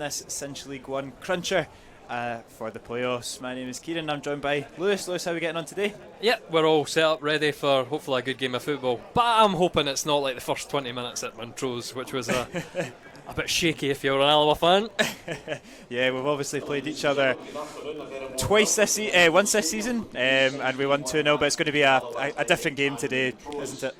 this Cinch League 1 cruncher for the playoffs. My name is Kieran, I'm joined by Lewis. Lewis, how are we getting on today? Yeah, we're all set up, ready for hopefully a good game of football. But I'm hoping it's not like the first 20 minutes at Montrose, which was a bit shaky if you're an Alloa fan. Yeah, we've obviously played each other once this season, and we won 2-0, but it's going to be a different game today, isn't it?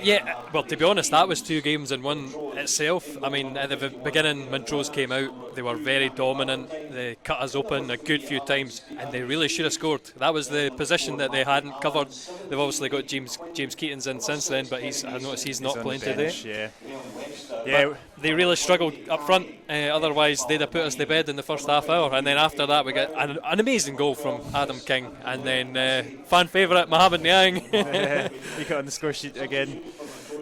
Yeah, well, to be honest, that was 2 games in one itself. I mean, at the beginning, Montrose came out, they were very dominant, they cut us open a good few times, and they really should have scored. That was the position that they hadn't covered. They've obviously got James Keaton's in since then, but I noticed he's not playing today. Yeah. They really struggled up front, otherwise they'd have put us to bed in the first half hour, and then after that we got an amazing goal from Adam King, and then fan favourite Mohamed Niang. He got on the score sheet again.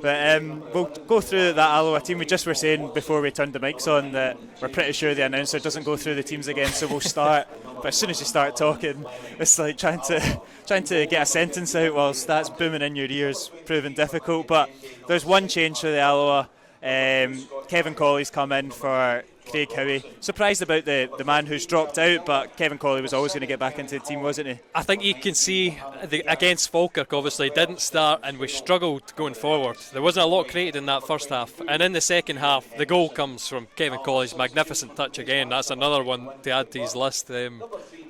But we'll go through that Alloa team. We just were saying before we turned the mics on that we're pretty sure the announcer doesn't go through the teams again, so we'll start. But as soon as you start talking, it's like trying to get a sentence out whilst that's booming in your ears, proving difficult. But there's one change for the Alloa. Kevin Colley's come in for Craig Howie. Surprised about the man who's dropped out, but Kevin Colley was always going to get back into the team, wasn't he? I think you can see against Falkirk, obviously didn't start, and we struggled going forward. There wasn't a lot created in that first half, and in the second half the goal comes from Kevin Colley's magnificent touch again. That's another one to add to his list.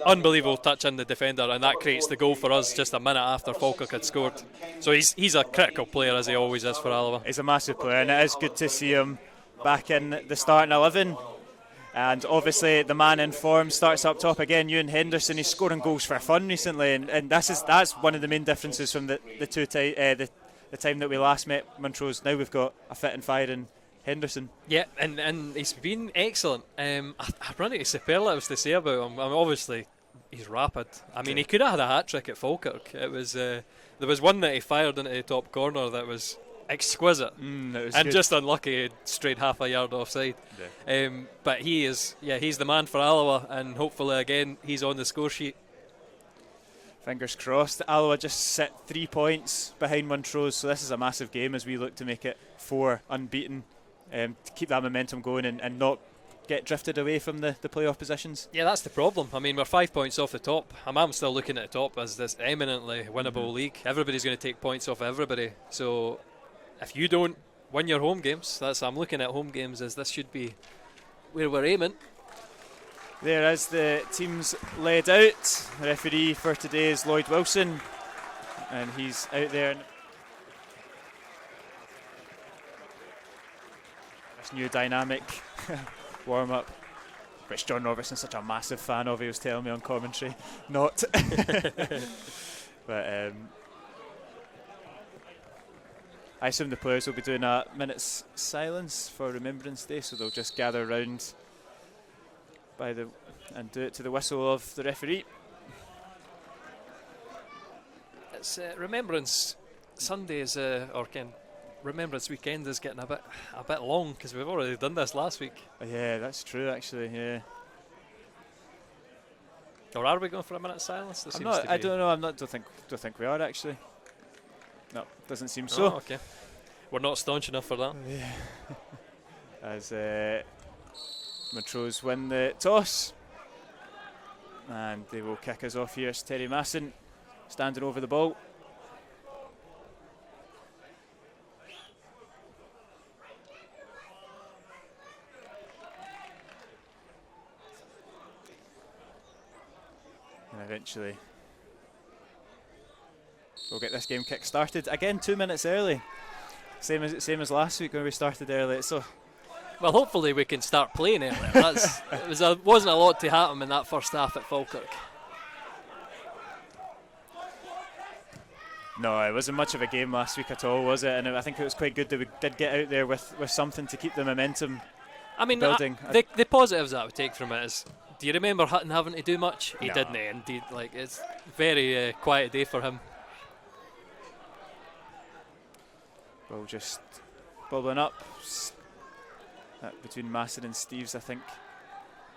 Unbelievable touch in the defender, and that creates the goal for us just a minute after Falkirk had scored. So he's a critical player, as he always is for Alloa. He's a massive player, and it is good to see him back in the starting 11. And obviously the man in form starts up top again. Ewan Henderson, he's scoring goals for fun recently, and that's one of the main differences from the time that we last met Montrose. Now we've got a fit and firing Henderson. Yeah, and he's been excellent. I run out of superlatives to say about him. I mean, obviously he's rapid. I mean, he could have had a hat-trick at Falkirk. It was there was one that he fired into the top corner that was exquisite, and good. Just unlucky, straight half a yard offside. Yeah. But he's the man for Alloa, and hopefully again he's on the score sheet. Fingers crossed. Alloa just sit 3 points behind Montrose, so this is a massive game as we look to make it 4 unbeaten, to keep that momentum going and not get drifted away from the playoff positions. Yeah, that's the problem. I mean, we're 5 points off the top. I'm still looking at the top as this eminently winnable league. Everybody's going to take points off everybody, so if you don't win your home games, I'm looking at home games as this should be where we're aiming. There is the teams laid out. The referee for today is Lloyd Wilson, and he's out there. This new dynamic warm up, which John Robertson's such a massive fan of, he was telling me on commentary. Not. But I assume the players will be doing a minute's silence for Remembrance Day, so they'll just gather round and do it to the whistle of the referee. It's Remembrance Sunday Remembrance Weekend is getting a bit long because we've already done this last week. Yeah, that's true actually. Yeah. Or are we going for a minute's silence? I don't know. Don't think we are actually. No, doesn't seem so. Oh, okay. We're not staunch enough for that. Yeah. As Montrose win the toss, and they will kick us off here. It's Terry Masson standing over the ball. And eventually we'll get this game kick started again 2 minutes early, same as last week when we started early. So, well, hopefully we can start playing early. Wasn't a lot to happen in that first half at Falkirk. No, it wasn't much of a game last week at all, was it? And I think it was quite good that we did get out there with something to keep the momentum building. The positives that I would take from it is, do you remember Hutton having to do much? He No. didn't, indeed. Like, it's very quiet day for him. Well, just bubbling up between Masson and Steves. I think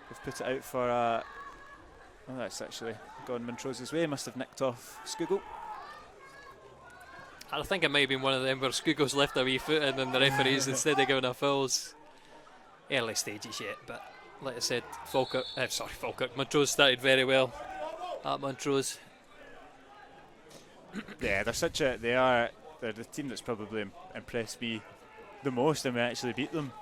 we've put it out for oh, that's actually gone Montrose's way. Must have nicked off Skugel. I think it might have been one of them where Skugel's left a wee foot in and the referees, instead of giving a fouls, early stages yet, but like I said, Falkirk, Montrose started very well at Montrose. Yeah, they're the team that's probably impressed me the most, and we actually beat them,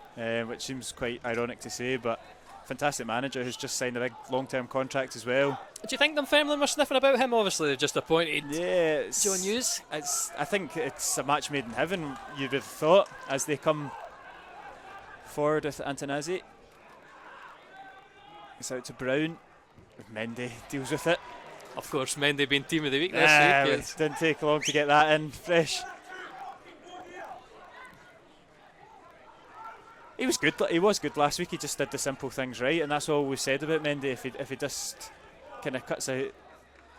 which seems quite ironic to say, but fantastic manager who's just signed a big long-term contract as well. Do you think Dunfermline were sniffing about him? Obviously, they've just appointed John Hughes. I think it's a match made in heaven, you'd have thought, as they come forward with Antonazzi. It's out to Brown. Mendy deals with it. Of course, Mendy being team of the week this week. It didn't take long to get that in fresh. He was good. He was good last week. He just did the simple things right, and that's all we said about Mendy. If he just kind of cuts out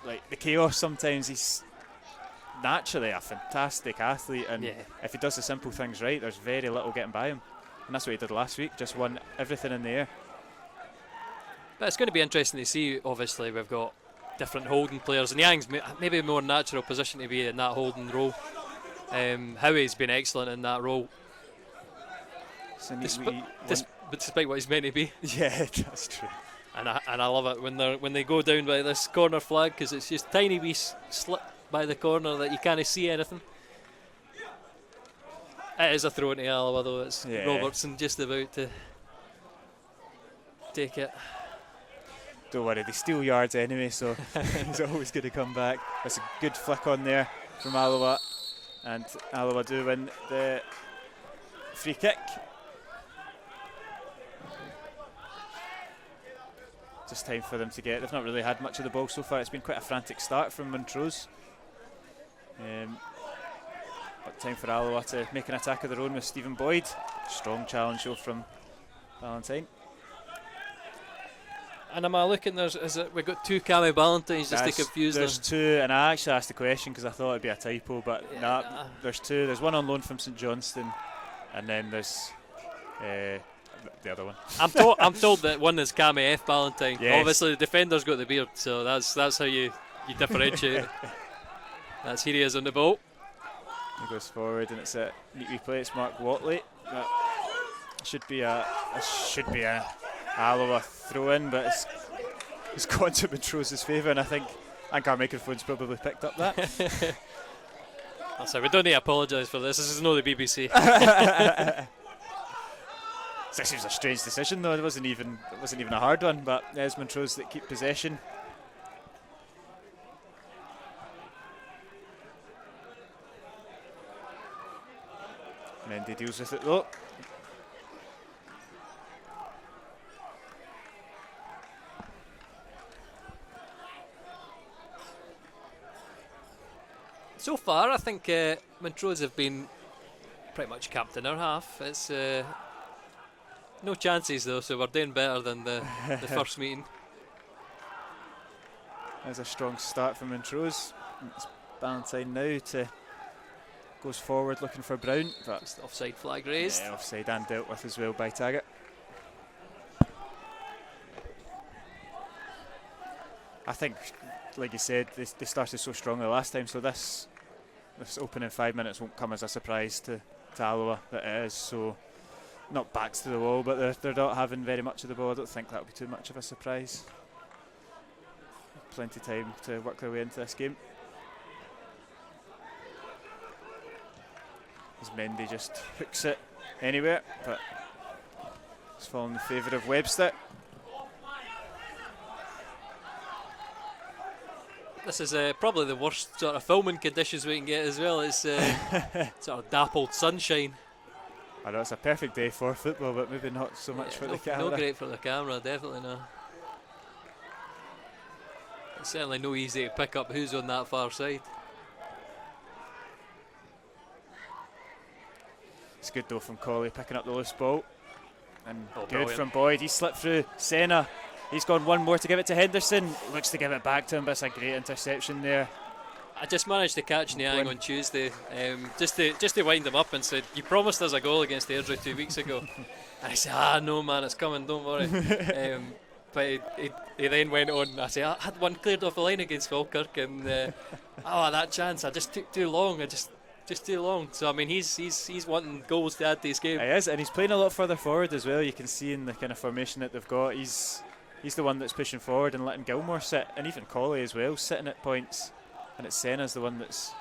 like the chaos, sometimes he's naturally a fantastic athlete, and if he does the simple things right, there's very little getting by him, and that's what he did last week. Just won everything in the air. But it's going to be interesting to see. Obviously, we've got different holding players, and Yang's maybe a more natural position to be in that holding role. Howie's been excellent in that role. Despite what he's meant to be. Yeah, that's true. And I love it when they go down by this corner flag, because it's just tiny wee slip by the corner that you can't see anything. It is a throw into Alloa though. It's Robertson just about to take it. Don't worry, they steal yards anyway, so he's always going to come back. That's a good flick on there from Alloa, and Alloa do win the free kick. Just time for them to get. They've not really had much of the ball so far. It's been quite a frantic start from Montrose. But time for Alloa to make an attack of their own with Stephen Boyd. Strong challenge though from Valentine. And am I looking? We've got two Cammy Valentines just to confuse them. There's two, and I actually asked the question because I thought it'd be a typo, but there's two. There's one on loan from St Johnstone, and then there's the other one. I'm told that one is Cammy F Valentine. Yes. Obviously, the defender's got the beard, so that's how you differentiate. That's here he is on the ball. He goes forward, and it's a neat replay. It's Mark Watley. That should be a Alloa throw in, but it's gone to Montrose's favour, and I think our microphone's probably picked up that. That's right, we don't need to apologise for this. This is not the BBC. This was a strange decision though. It wasn't even a hard one, but there's Montrose that keep possession. Mendy deals with it though. So far, I think Montrose have been pretty much capped in our half. It's no chances though, so we're doing better than the first meeting. There's a strong start from Montrose. It's Valentine now goes forward looking for Brown, but just offside flag raised. Yeah, offside and dealt with as well by Taggart. I think, like you said, they started so strongly last time, so this opening 5 minutes won't come as a surprise to Alloa that it is. So not backs to the wall, but they're not having very much of the ball. I don't think that would be too much of a surprise. Plenty of time to work their way into this game. As Mendy just hooks it anywhere, but it's fallen in favour of Webster. This is probably the worst sort of filming conditions we can get as well. It's sort of dappled sunshine. I know it's a perfect day for football, but maybe not so much for the camera. No great for the camera, definitely not. It's certainly no easy to pick up who's on that far side. It's good though from Colley picking up the loose ball. And good brilliant from Boyd. He slipped through Senna. He's gone one more to give it to Henderson. Looks to give it back to him, but it's a great interception there. I just managed to catch Niang on Tuesday, just to wind him up and said, "You promised us a goal against Airdrie 2 weeks ago." And I said, "No man, it's coming, don't worry." But he then went on. I said, "I had one cleared off the line against Falkirk, and that chance, I just took too long. I just just too long. So I mean, he's wanting goals to add to his game. He is, and he's playing a lot further forward as well. You can see in the kind of formation that they've got, he's the one that's pushing forward and letting Gilmore sit, and even Colley as well, sitting at points, and it's Senna's the one that's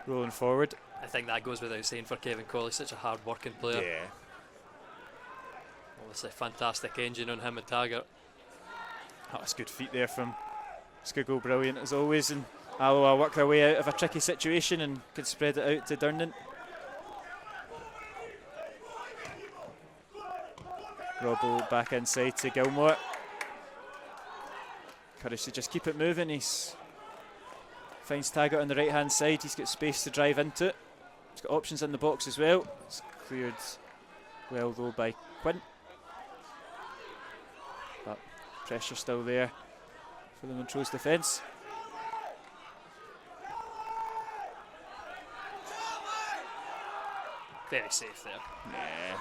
rolling forward. I think that goes without saying for Kevin Colley, such a hard working player. Yeah. Obviously, fantastic engine on him and Taggart. That was good feet there from Skuggo, brilliant as always, and Alloa work their way out of a tricky situation and could spread it out to Durnan. Robbo back inside to Gilmore. Courage to just keep it moving. He's finds Taggart on the right hand side. He's got space to drive into it. He's got options in the box as well. It's cleared well though by Quint. But pressure still there for the Montrose defence. Very safe there. Yeah.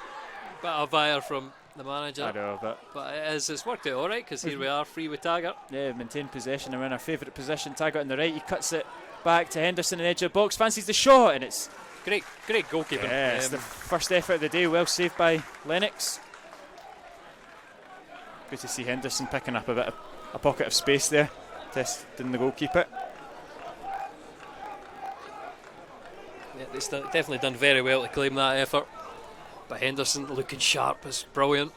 Bit of fire from the manager. I know, but it's worked out alright, because here we are, free with Taggart. yeah, maintain possession and we're in our favourite position. Taggart on the right, he cuts it back to Henderson on the edge of the box, fancies the shot, and it's Great goalkeeping. yeah, it's the first effort of the day, well saved by Lennox. Good to see Henderson picking up a pocket of space there, testing the goalkeeper. Yeah, they've definitely done very well to claim that effort. But Henderson looking sharp is brilliant.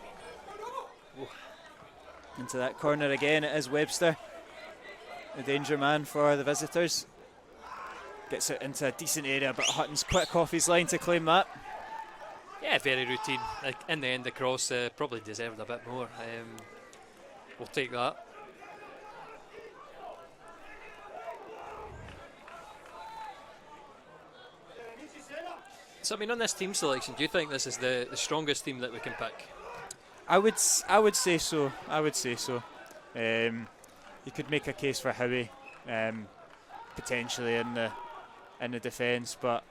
Into that corner again, it is Webster, the danger man for the visitors. Gets it into a decent area, but Hutton's quick off his line to claim that. Yeah, very routine. Like, in the end, the cross probably deserved a bit more. We'll take that. So, I mean, on this team selection, do you think this is the strongest team that we can pick? I would say so. You could make a case for Howie potentially in the defence, but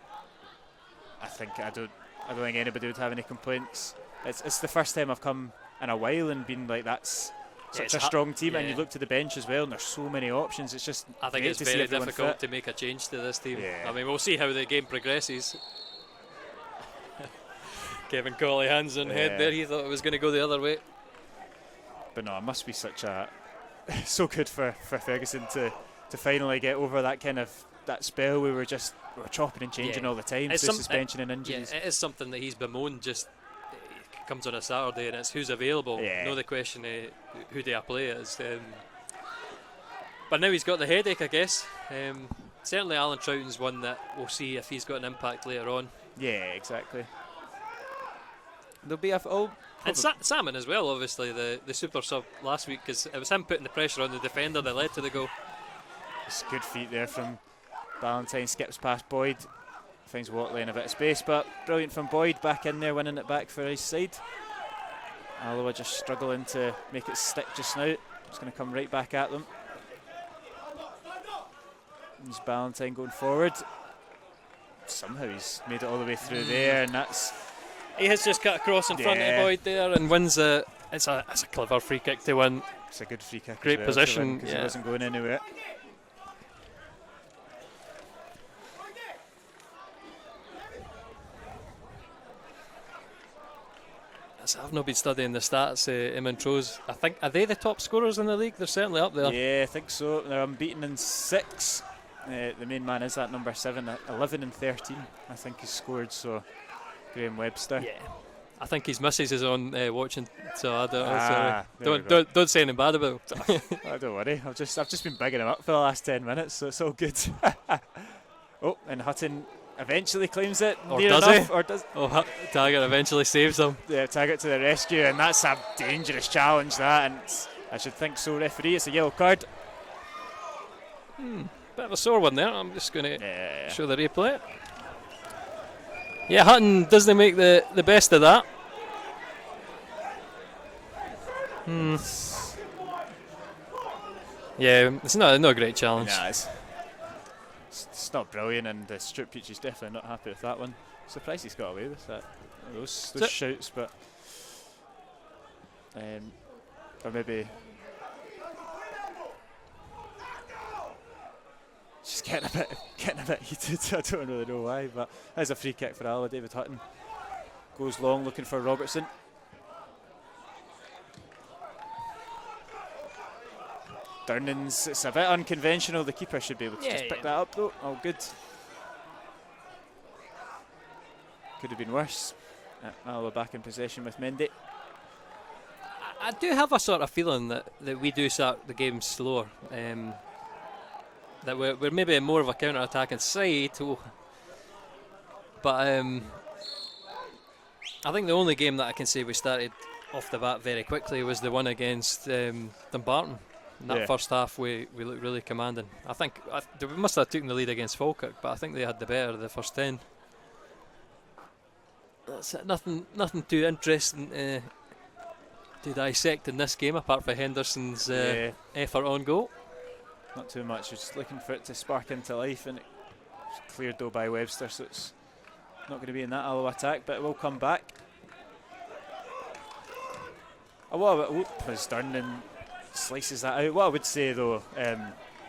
I don't think anybody would have any complaints. It's the first time I've come in a while and been like, that's such a strong team, and you look to the bench as well, and there's so many options. It's just I think it's very difficult to make a change to this team. Yeah. I mean, we'll see how the game progresses. Kevin Colley hands on head there. He thought it was going to go the other way. But no, it must be so good for Ferguson to finally get over that kind of that spell. We were chopping and changing all the time, suspension and injuries. Yeah, it is something that he's bemoaned. Just it comes on a Saturday and it's who's available. No, the question who do I play is. But now he's got the headache, I guess. Certainly, Alan Troughton's one that we'll see if he's got an impact later on. Yeah, exactly. There'll be and Salmon as well, obviously the super sub last week, because it was him putting the pressure on the defender that led to the goal. It's good feet there from Ballantyne, skips past Boyd, finds Watley in a bit of space, but brilliant from Boyd, back in there, winning it back for his side. Alloa just struggling to make it stick just now. It's going to come right back at them. There's Ballantyne going forward. Somehow he's made it all the way through there, and he has just cut across in front of Boyd there and wins it. It's a clever free kick to win. It's a good free kick. Great position, because he wasn't going anywhere. I've not been studying the stats in Montrose. I think, are they the top scorers in the league? They're certainly up there. Yeah, I think so. They're unbeaten in 6. The main man is that number 7, 11 and 13. I think he's scored. So Graham Webster. Yeah, I think his missus is on watching. So I don't say anything bad about him. Don't worry. I've just been bigging him up for the last 10 minutes, so it's all good. Oh, and Hutton eventually claims it. Or near does enough, he? Or does? Oh, Taggart eventually saves him. Yeah, Taggart to the rescue, and that's a dangerous challenge. That, and I should think so. Referee, it's a yellow card. Bit of a sore one there. I'm just going to show the replay. Yeah, Hutton doesn't make the best of that. Yeah, it's not a great challenge. Nah, it's not brilliant, and the strip pitch is definitely not happy with that one. Surprised he's got away with that. Those shouts, but or maybe just getting a bit heated. I don't really know why, but there's a free kick for Alloa. David Hutton goes long looking for Robertson. Durnan's, it's a bit unconventional. The keeper should be able to just pick that up though. Oh, good. Could have been worse. Alloa back in possession with Mendy. I do have a sort of feeling that we do start the game slower. That we're maybe more of a counter-attacking side. But I think the only game that I can say we started off the bat very quickly was the one against Dumbarton. In that first half, we looked really commanding. I think we must have taken the lead against Falkirk, but I think they had the better of the first 10. That's it. Nothing too interesting to dissect in this game, apart from Henderson's effort on goal. Not too much. Just looking for it to spark into life, and it's cleared though by Webster, so it's not going to be in that Alloa attack, but it will come back. As Durnan slices that out. What I would say though,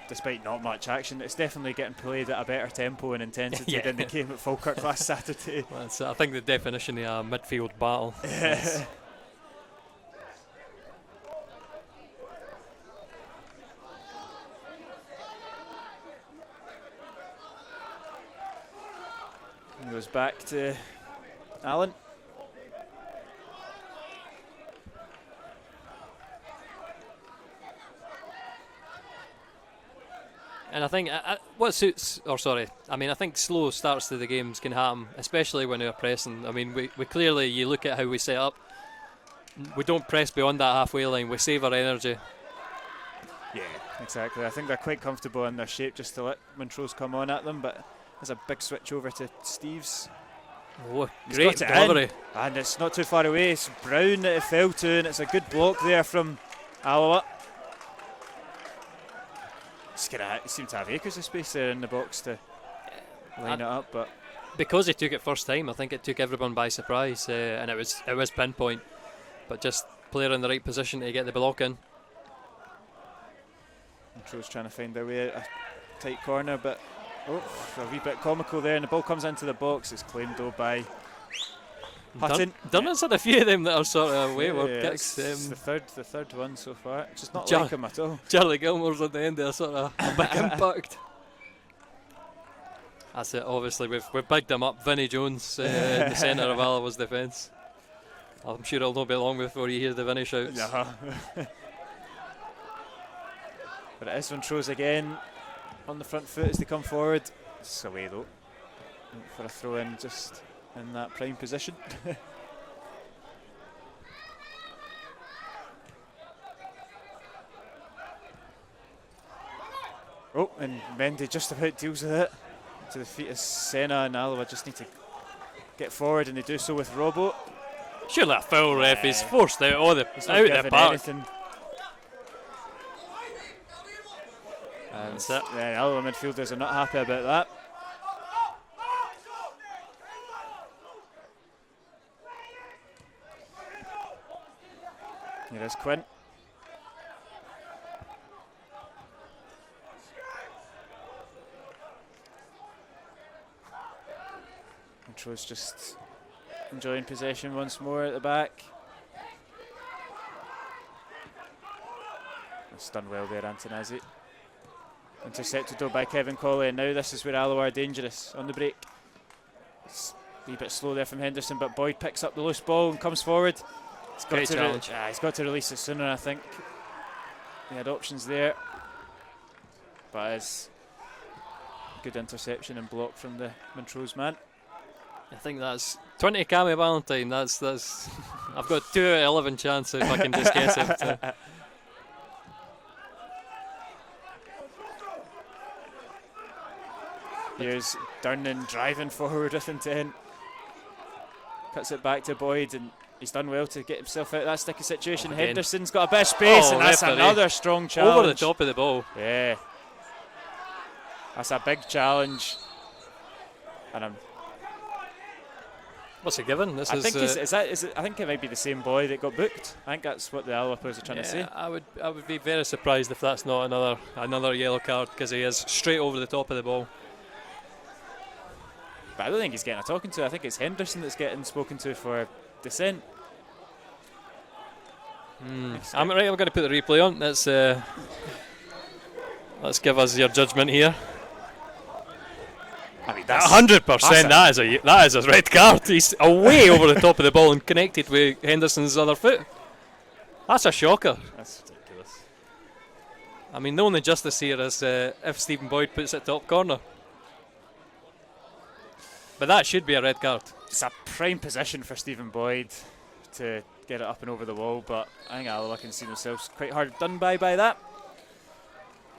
despite not much action, it's definitely getting played at a better tempo and intensity than the game at Falkirk last Saturday. Well, I think the definition of a midfield battle. Goes back to Allen. And I think what suits, I think slow starts to the games can happen, especially when we're pressing. I mean, we clearly, you look at how we set up, we don't press beyond that halfway line, we save our energy. Yeah, exactly. I think they're quite comfortable in their shape just to let Montrose come on at them, but there's a big switch over to Steves. Oh, great delivery. And it's not too far away. It's Brown that it fell to, and it's a good block there from Alloa. Seem to have acres of space there in the box to line it up, but because he took it first time, I think it took everyone by surprise, and it was pinpoint, but just player in the right position to get the block in. Montrose trying to find their way out a tight corner, but a wee bit comical there, and the ball comes into the box. It's claimed though by Hutton. Durnan's had a few of them that are sort of wayward kicks. It's the third one so far. It's just not like him at all. Charlie Gilmore's at the end there, sort of a big impact. That's it. Obviously, we've bigged him up. Vinnie Jones in the centre of Alloa's defence. I'm sure it'll not be long before you hear the Vinnie shouts. But it is Montrose again on the front foot as they come forward. It's away though for a throw in, just in that prime position. And Mendy just about deals with it. To the feet of Senna, and Alloa just need to get forward, and they do so with Robbo. Surely a foul, ref. He's forced out of the park. Anything. And Alloa midfielders are not happy about that. Here is Quint. Montrose just enjoying possession once more at the back. It's done well there, Antonazzi. Intercepted though by Kevin Colley, and now this is where Alloa are dangerous on the break. It's a wee bit slow there from Henderson, but Boyd picks up the loose ball and comes forward. Great challenge. He's got to release it sooner, I think. He had options there, but it's good interception and block from the Montrose man. I think that's 20 Cammy Valentine. That's I've got 2 out of 11 chance if I can just guess it. Here's Durnan driving forward with intent. Cuts it back to Boyd, and he's done well to get himself out of that sticky situation. Henderson's got a bit of space, and that's another strong challenge. Over the top of the ball. Yeah. That's a big challenge. And What's he given? I think I think it might be the same boy that got booked. I think that's what the Alloa players are trying to say. I would be very surprised if that's not another yellow card, because he is straight over the top of the ball. But I don't think he's getting a talking to. I think it's Henderson that's getting spoken to for dissent. I'm going to put the replay on. Let's give us your judgment here. I mean, that's 100%. That is a red card. He's away over the top of the ball and connected with Henderson's other foot. That's a shocker. That's ridiculous. I mean, the only justice here is if Stephen Boyd puts it top corner. But that should be a red card. It's a prime position for Stephen Boyd to get it up and over the wall, but I think Alloa can see themselves quite hard done by that.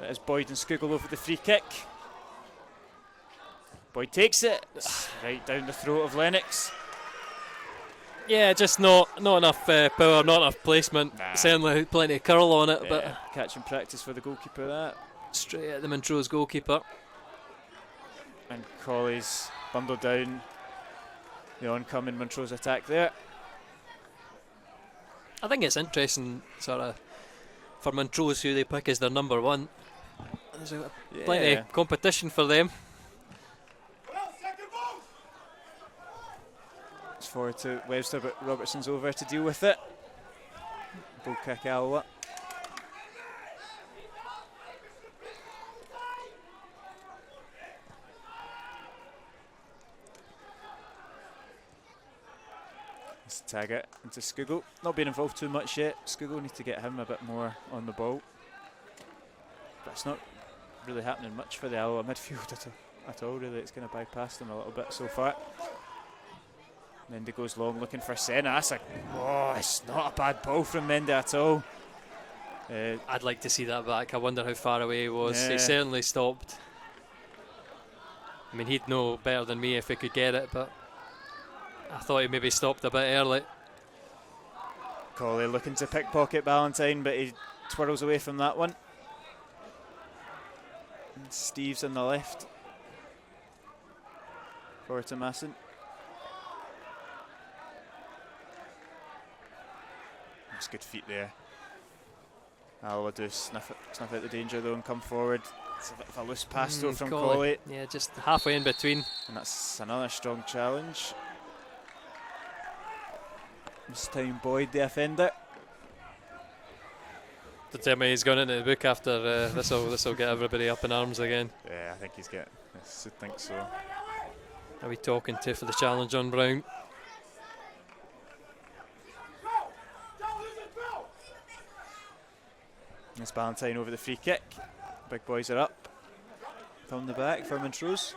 It is Boyd and Skugel over the free kick. Boyd takes it. It's right down the throat of Lennox. Yeah, just not enough power, not enough placement. Nah. Certainly plenty of curl on it, Yeah, but catching practice for the goalkeeper, that. straight at the Montrose goalkeeper. And Colley's bundled down the oncoming Montrose attack there. I think it's interesting, sort of, for Montrose who they pick as their number one. There's plenty of competition for them. It's forward to Webster, but Robertson's over to deal with it. Goal kick Alloa. Let's tag it into Skugel. Not being involved too much yet. Skugel need to get him a bit more on the ball. But it's not really happening much for the Alloa midfield at all really. It's going to bypass them a little bit so far. Mendy goes long looking for Senna. It's not a bad ball from Mendy at all. I'd like to see that back. I wonder how far away he was. Yeah. He certainly stopped. I mean, he'd know better than me if he could get it, but I thought he maybe stopped a bit early. Colley looking to pickpocket Ballantyne, but he twirls away from that one. And Steve's on the left. Forward to Masson. That's good feet there. Alloa do snuff out the danger though and come forward. It's a bit of a loose pass though from Colley. Yeah, just halfway in between. And that's another strong challenge. This time Boyd the offender. To tell me he's gone into the book after this will get everybody up in arms again. Yeah, I think he's getting. I think so. Are we talking to for the challenge on Brown? It's Ballantyne over the free kick. Big boys are up. From the back for Montrose.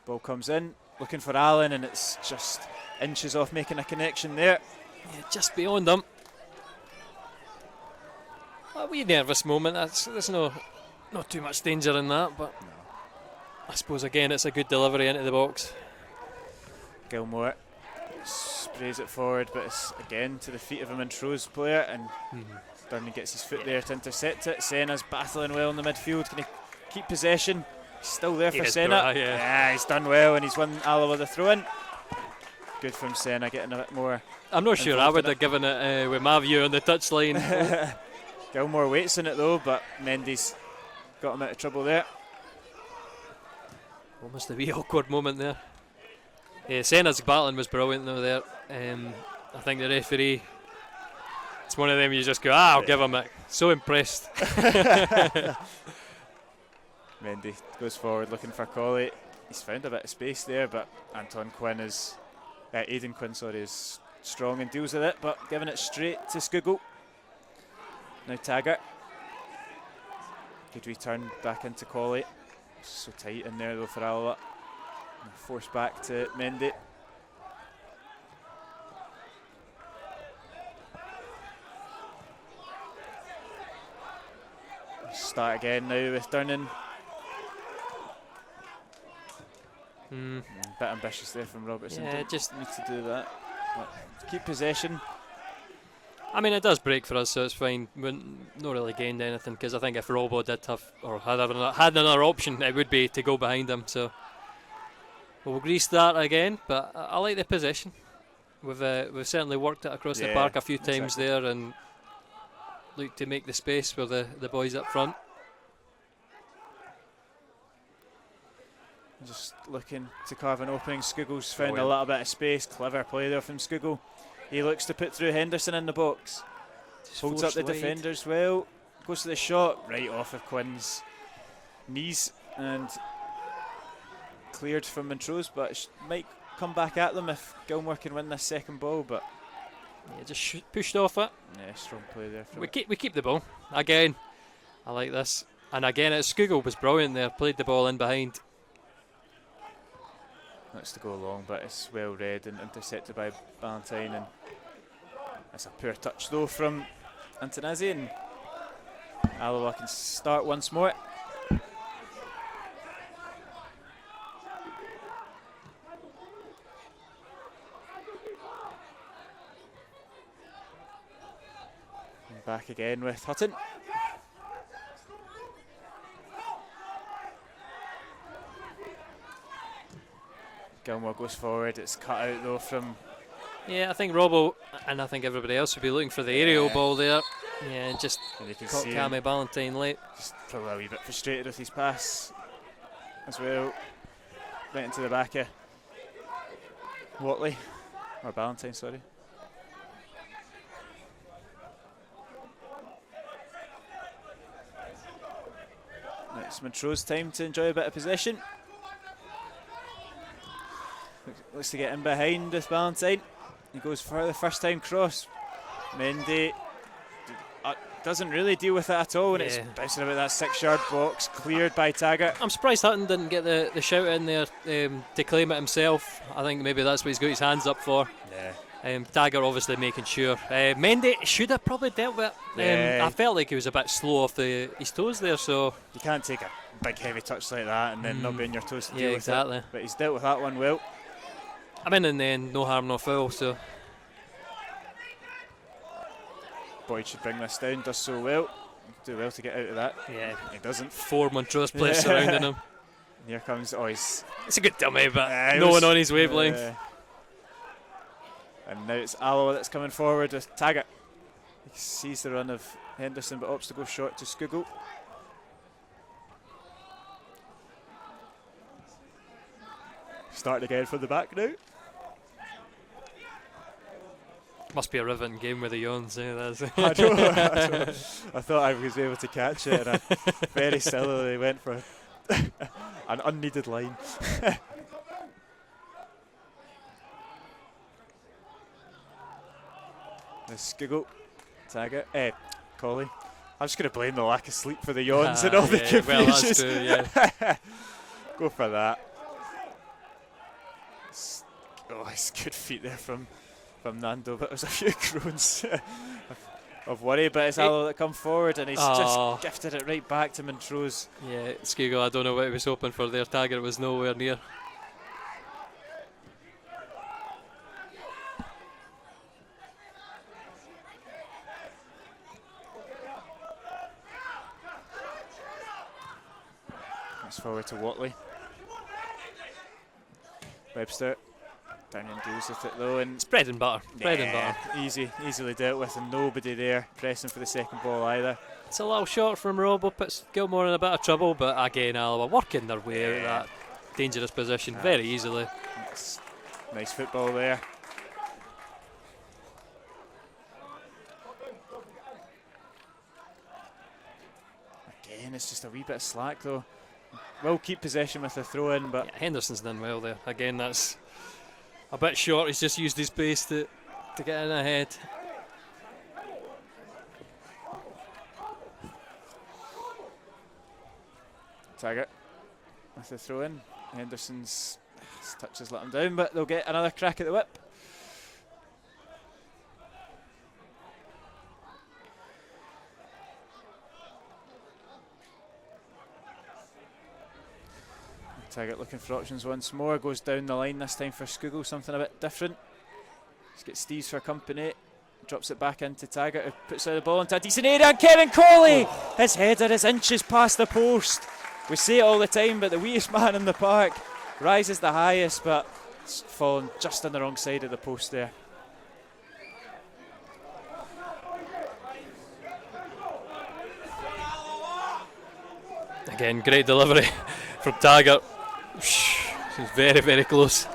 Ball comes in, looking for Allen, and it's just inches off making a connection there. Yeah, just beyond them. A wee nervous moment. There's not too much danger in that, but no. I suppose again it's a good delivery into the box. Gilmore sprays it forward, but it's again to the feet of a Montrose player, and Durnan gets his foot there to intercept it. Senna's battling well in the midfield. Can he keep possession? He's still there for Senna. Yeah, he's done well, and he's won Alloa the throw-in. Good from Senna, getting a bit more. I'm not sure I would have given it with my view on the touchline. Gilmore waits in it though, but Mendy's got him out of trouble there. Almost a wee awkward moment there. Senna's battling was brilliant though there. I think the referee, it's one of them you just go, I'll give him it. So impressed. Mendy goes forward looking for Colley. He's found a bit of space there, but Aidan Quinn is strong and deals with it, but giving it straight to Skugel. Now Taggart. Good return back into Colley. So tight in there though for Alloa. Forced back to Mendy. Start again now with Durnan. Bit ambitious there from Robertson. Yeah, just need to do that. But keep possession. I mean, it does break for us, so it's fine. We're not really gained anything, because I think if Robbo did have, or had another option, it would be to go behind him. So we'll restart again, but I like the position. We've certainly worked it across the park a few times there, and looked to make the space for the boys up front. Just looking to carve an opening. Scoogle's found a little bit of space. Clever play there from Scoogle. He looks to put through Henderson in the box. Holds up the defenders well. Goes to the shot. Right off of Quinn's knees. And cleared from Montrose, but might come back at them if Gilmore can win this second ball. But yeah, just pushed off it. Yeah, strong play there. We keep the ball. Again, I like this. And again, Scoogle was brilliant there. Played the ball in behind. Looks to go long, but it's well read and intercepted by Ballantyne, and that's a poor touch though from Antonazzi, and Alloa can start once more. And back again with Hutton. Gilmore goes forward, it's cut out though from... Yeah, I think Robbo and I think everybody else would be looking for the aerial ball there. Yeah, and just caught Cammy Ballantyne late. Just probably a wee bit frustrated with his pass as well. Right into the back of Watley, or Ballantyne, sorry. It's Montrose time to enjoy a bit of possession. Looks to get in behind with Ballantyne. He goes for the first time cross. Mendy doesn't really deal with it at all, and it's bouncing about that 6-yard box, cleared by Taggart. I'm surprised Hutton didn't get the shout in there to claim it himself. I think maybe that's what he's got his hands up for. Yeah. Taggart obviously making sure. Mendy should have probably dealt with it. I felt like he was a bit slow off his toes there, so... You can't take a big heavy touch like that and then not be on your toes to deal with it. But he's dealt with that one well. I mean, in the end, no harm, no foul, so... Boyd should bring this down, does so well. Do well to get out of that. Yeah. He doesn't. 4 Montrose players surrounding him. And here comes... Oh, it's a good dummy, but no one on his wavelength. And now it's Alloa that's coming forward with Taggart. He sees the run of Henderson, but opts to go short to Scoogle. Starting again from the back now. Must be a riveting game with the yawns. I know. I thought I was able to catch it, and I very sillily went for an unneeded line. There's Scoogle, Taggart, Colley. I'm just going to blame the lack of sleep for the yawns and all the confusions. Well, that's true, yeah. Go for that. It's good feet there from Nando, but there's a few groans of worry. But it's Alloa that come forward, and he's just gifted it right back to Montrose. Yeah, Scoogle, I don't know what he was hoping for there. Taggart was nowhere near. It's forward to Watley. Webster. Down and deals with it though, and it's bread and butter. Bread and butter. Easily dealt with, and nobody there pressing for the second ball either. It's a little short from Robbo, puts Gilmore in a bit of trouble, but again, Alloa working their way out of that dangerous position very easily. Nice football there. Again, it's just a wee bit of slack though. Will keep possession with the throw in, but Henderson's done well there. Again, that's a bit short. He's just used his pace to get in ahead. Taggart with the throw in. Henderson's touches let him down, but they'll get another crack at the whip. Taggart looking for options once more, goes down the line this time for Scoogle, something a bit different. Just get Steves for company, drops it back into Taggart, who puts out the ball into a decent area, and Kevin Colley, his header is inches past the post. We say it all the time, but the weakest man in the park rises the highest, but it's fallen just on the wrong side of the post there. Again, great delivery from Taggart. He's very, very close.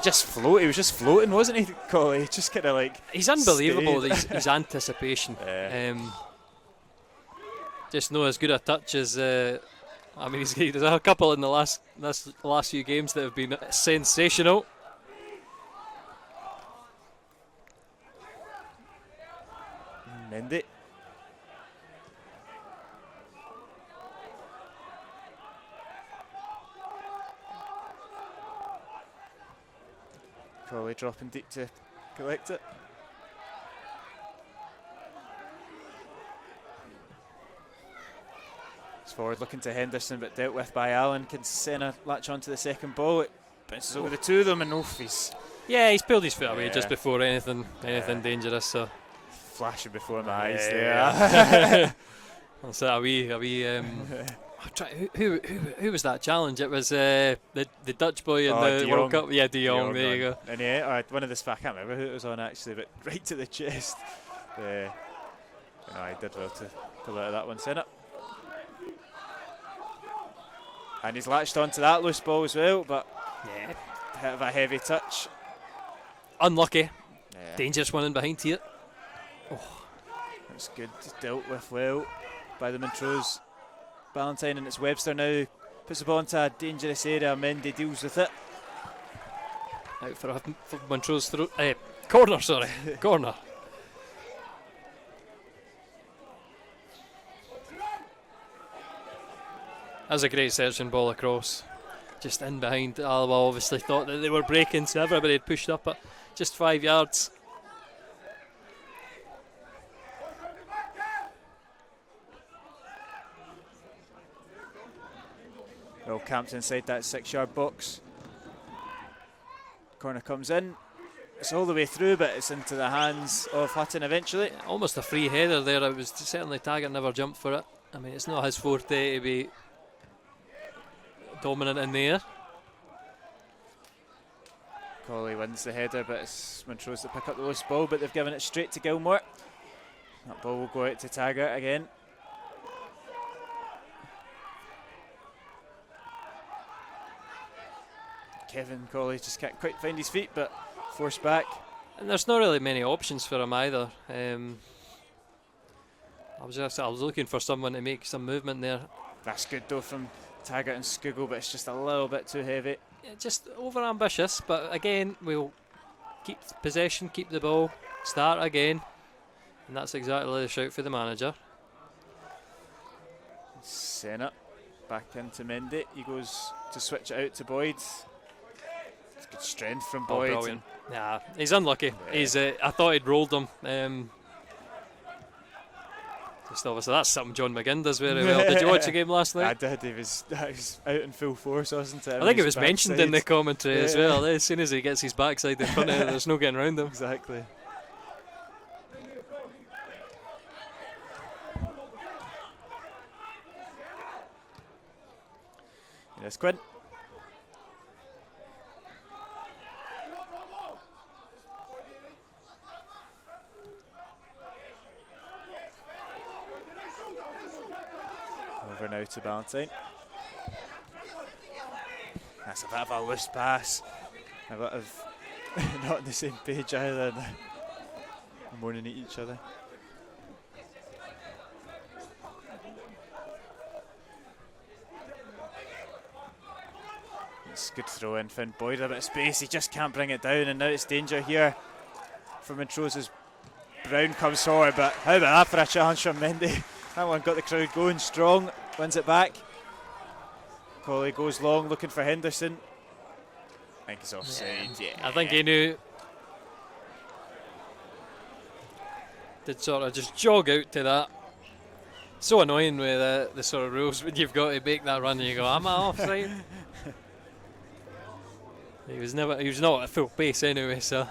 He was just floating, wasn't he, Colley? Just kind of like. He's unbelievable, his anticipation. Just know as good a touch as. I mean, there's a couple in the last few games that have been sensational. Mendy. Colley dropping deep to collect it. It's forward looking to Henderson, but dealt with by Allen. Can Senna latch onto the second ball? It bounces over the two of them, and he's pulled his foot away just before anything dangerous. So flashing before my eyes there. That's a wee. Who was that challenge? It was the Dutch boy in the World Cup. Yeah, De Jong. There you go. And one of the I can't remember who it was on actually, but right to the chest. He did well to pull out of that one, Senna. And he's latched onto that loose ball as well, but bit of a heavy touch. Unlucky. Dangerous one in behind here. That's good. Dealt with well by the Montrose Ballantyne, and it's Webster now. Puts the ball into a dangerous area. Mendy deals with it. Out for Montrose through. Corner, sorry. Corner. That's a great searching ball across. Just in behind. Alloa obviously thought that they were breaking, so everybody had pushed up at just 5 yards. Well camped inside that 6-yard box. Corner comes in. It's all the way through, but it's into the hands of Hutton eventually. Almost a free header there. It was certainly Taggart never jumped for it. I mean, it's not his forte to be dominant in the air. Colley wins the header, but it's Montrose that pick up the loose ball, but they've given it straight to Gilmore. That ball will go out to Taggart again. Kevin Colley just can't quite find his feet, but forced back. And there's not really many options for him either. I was looking for someone to make some movement there. That's good though from Taggart and Skugel, but it's just a little bit too heavy. Yeah, just over ambitious, but again, we'll keep possession, keep the ball, start again, and that's exactly the shout for the manager. Senna back into Mendy. He goes to switch it out to Boyd. It's good strength from Boyd. Brilliant. Yeah, he's unlucky. Yeah. I thought he'd rolled him. Just obviously that's something John McGinn does very well. Did you watch the game last night? I did. He was out in full force, wasn't it? I think it was mentioned in the commentary as well. As soon as he gets his backside in front of it, there's no getting around him. Exactly. Yes, Quinn. Over now to Ballantyne. That's a bit of a loose pass. A bit of not on the same page either. Moaning at each other. It's a good throw in. Finn Boyd a bit of space. He just can't bring it down, and now it's danger here for Montrose as Brown comes forward. But how about that for a challenge from Mendy? That one got the crowd going strong. Wins it back. Colley goes long looking for Henderson. I think he's offside. Yeah. I think he knew. Did sort of just jog out to that. So annoying with the sort of rules when you've got to make that run and you go, am I offside? He was not at full pace anyway, so.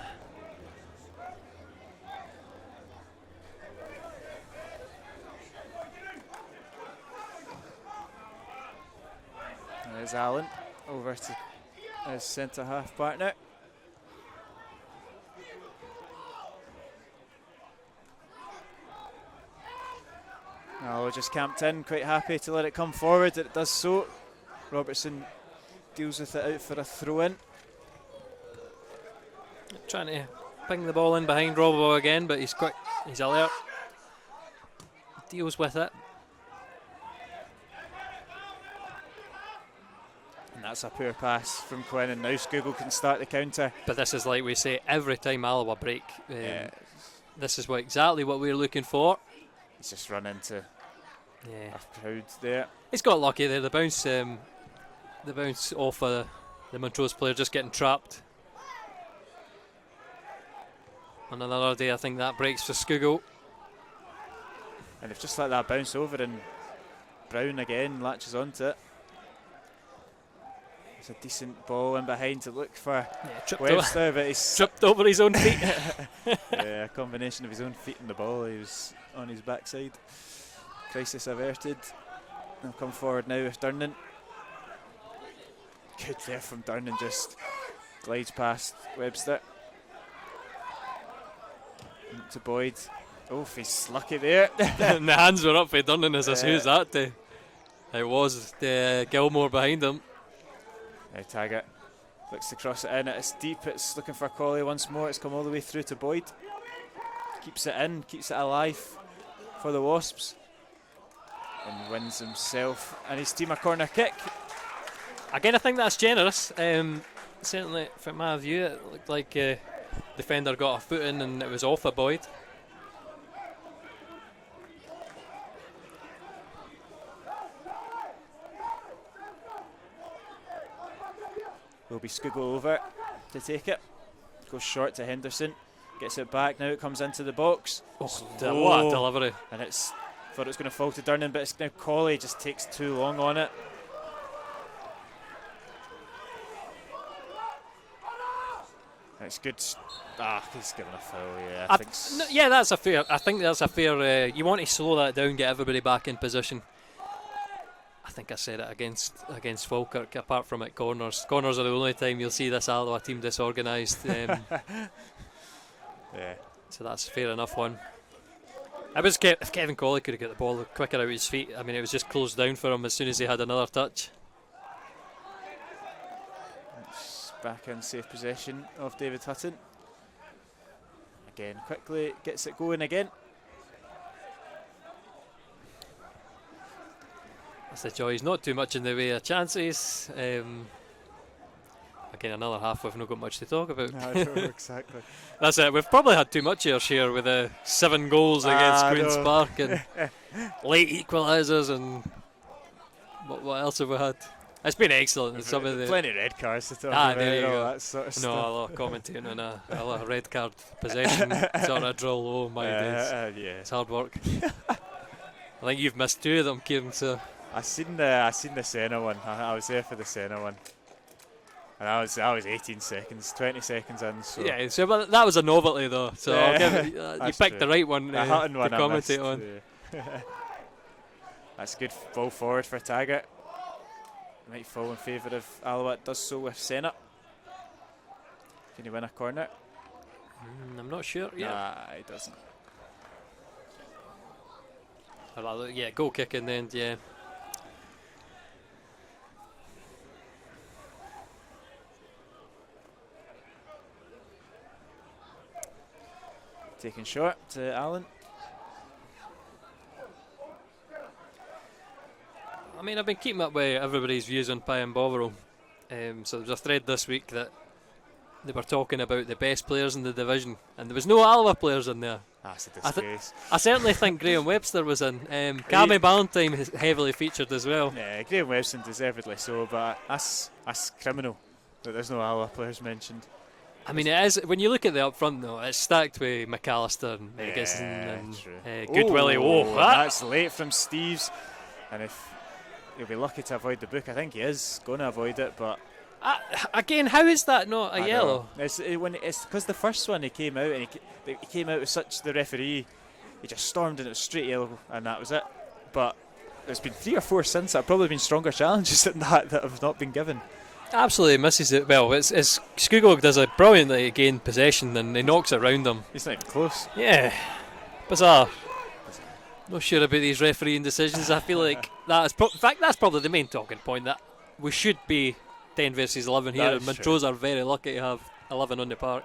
There's Allen over to his centre half partner. Alloa just camped in, quite happy to let it come forward. It does so. Robertson deals with it out for a throw in. Trying to ping the ball in behind Robo again, but he's quick, he's alert. Deals with it. And that's a poor pass from Quinn, and now Scoogle can start the counter. But this is like we say every time Alloa break. This is exactly what we're looking for. He's just run into a crowd there. He's got lucky there. The bounce off the Montrose player just getting trapped. On another day, I think that breaks for Scoogle. And they've just let that bounce over, and Brown again latches onto it. It's a decent ball in behind to look for Webster, but he's tripped over his own feet. Yeah, a combination of his own feet and the ball. He was on his backside. Crisis averted. They'll come forward now with Durnan. Good there from Durnan, just glides past Webster. To Boyd. Oh, he's lucky there. And the hands were up for Durnan as who's that to? It was Gilmore behind him. Now Taggart looks to cross it in. It's deep. It's looking for Colley once more. It's come all the way through to Boyd. Keeps it in, keeps it alive for the Wasps. And wins himself and his team a corner kick. Again, I think that's generous. Certainly, from my view, it looked like defender got a foot in and it was off a Boyd. Will be Scoogle over to take it. Goes short to Henderson. Gets it back. Now it comes into the box. What a delivery. And thought it was going to fall to Durnan, but it's now Colley just takes too long on it. It's good. He's given a foul. Yeah, that's a fair. I think that's a fair. You want to slow that down, get everybody back in position. I think I said it against Falkirk. Apart from at corners, corners are the only time you'll see this Alloa team disorganised. Yeah. So that's a fair enough one. If Kevin Colley could have got the ball quicker out of his feet, I mean, it was just closed down for him as soon as he had another touch. It's back in safe possession of David Hutton. Again, quickly gets it going again. That's the joy. He's not too much in the way of chances. Again, another half we've not got much to talk about. No, exactly. That's it. We've probably had too much here with the 7 goals against Queen's Park and late equalisers and what else have we had? It's been excellent. Some of the plenty of red cards to talk about. There you go. That sort of stuff. A lot of commentating on a lot of red card possession sort of drill. Oh my days! It's hard work. I think you've missed 2 of them, Kieran. So I seen the Senna one. I was there for the Senna one. And I was 18 seconds, 20 seconds in. So yeah, but that was a novelty though. So I'll give it, you picked the right one, the Hutton one to commentate on. Yeah. That's good ball forward for Taggart. Might fall in favour of Alloa. It does so with Senna. Can he win a corner? I'm not sure. Nah, he doesn't. Goal kick in the end. Yeah. Taken short to Allen. I mean, I've been keeping up with everybody's views on Pie and Bovril. So there was a thread this week that they were talking about the best players in the division, and there was no Alloa players in there. That's a disgrace. I certainly think Graham Webster was in. Cammy Ballantyne is heavily featured as well. Yeah, Graham Webster deservedly so, but that's criminal that there's no Alloa players mentioned. I mean, it is when you look at the up front though. It's stacked with McAllister and Ferguson and Goodwillie. That's late from Steves, and if he'll be lucky to avoid the book, I think he is going to avoid it. But again, how is that not a yellow? It's because the first one he came out and he came out with such the referee. He just stormed and it was straight yellow, and that was it. But there's been 3 or 4 since that. Probably been stronger challenges than that have not been given. Absolutely misses it. Well, it's Skugog does a brilliantly gain possession and he knocks it around them. He's not even close. Yeah, bizarre. Not sure about these refereeing decisions. I feel like that is in fact that's probably the main talking point, that we should be 10 versus 11 here, and Montrose are very lucky to have 11 on the park.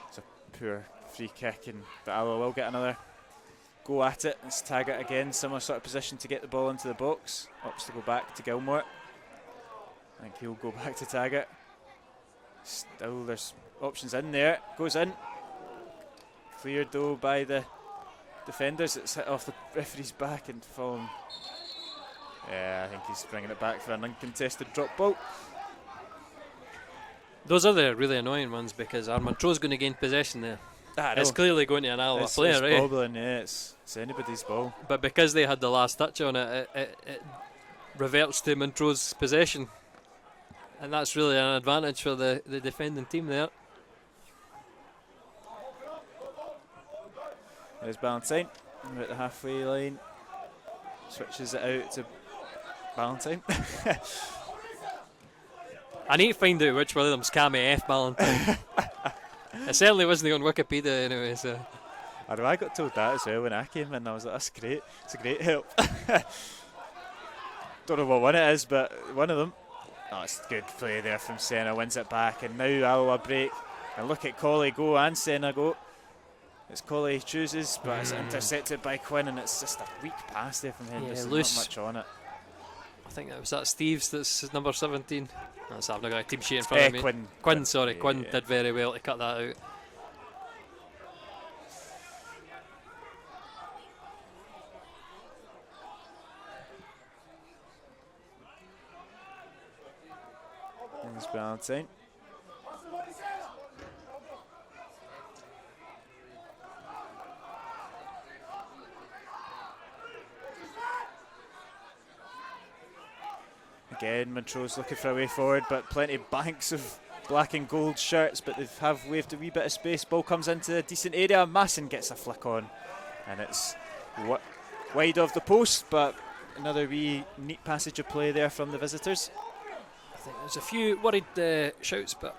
It's a poor free kick, and Alloa will get another go at it. Let's tag it again, similar sort of position to get the ball into the box. Opts to go back to Gilmore. I think he'll go back to tag it. Still there's options in there. Goes in. Cleared though by the defenders. It's hit off the referee's back and fallen. Yeah, I think he's bringing it back for an uncontested drop ball. Those are the really annoying ones, because our Montrose going to gain possession there. It's clearly going to an Alloa player, it's right? bobbling, yeah, it's anybody's ball. But because they had the last touch on it, it reverts to Montrose possession. And that's really an advantage for the defending team there. There's Ballantyne, we're at the halfway line. Switches it out to Ballantyne. I need to find out which one of them's Cammy F. Ballantyne. It certainly wasn't on Wikipedia anyway, so. I know, I got told that as well when I came in. I was like, that's great. It's a great help. Don't know what one it is, but one of them. Oh, it's good play there from Senna. Wins it back, and now Alloa break. And look at Colley go and Senna go. It's Colley chooses, but it's intercepted by Quinn, and it's just a weak pass there from him. There's not much on it. I think that was Steve's, that's number 17. I've not got a team sheet in front of me. Quinn, sorry. Yeah, Quinn did very well to cut that out. There's Ballantyne. Again, Montrose looking for a way forward, but plenty of banks of black and gold shirts, but they have waived a wee bit of space. Ball comes into a decent area. Masson gets a flick on, and it's wide of the post, but another wee neat passage of play there from the visitors. I think there's a few worried shouts, but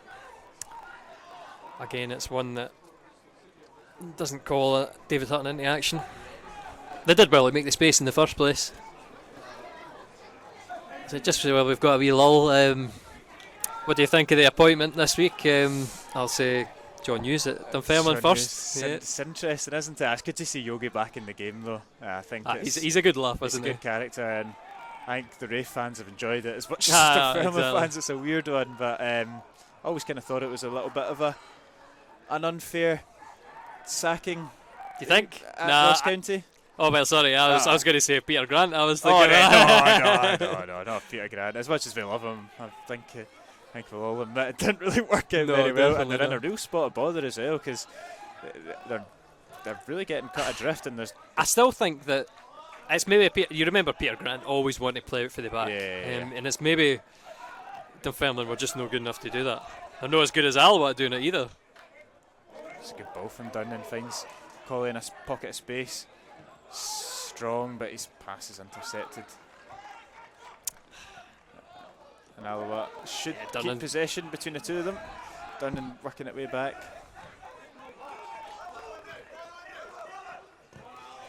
again, it's one that doesn't call David Hutton into action. They did well to make the space in the first place. So just well, we've got a wee lull. What do you think of the appointment this week? I'll say John Hughes at Dunfermline first. It's interesting, isn't it? It's good to see Yogi back in the game, though. I think he's a good laugh, isn't he? He's a good character, and I think the Rafe fans have enjoyed it as much as the Dunfermline fans. It's a weird one, but I always kind of thought it was a little bit of an unfair sacking. Do you think? At Ross County? Oh well, sorry. I was going to say Peter Grant. I was thinking. No, not Peter Grant. As much as we love him, I think we'll all admit it didn't really work out very well, and they're in a real spot of bother as well, because they're really getting cut adrift. And I still think that it's maybe you remember Peter Grant always wanted to play out for the back, and it's maybe Dunfermline were just not good enough to do that. They're not as good as Alloa doing it either. It's a good ball from Dunn, and finds Colley in a pocket of space. Strong, but his pass is intercepted. And Alloa should keep possession between the two of them. Dunn working it way back.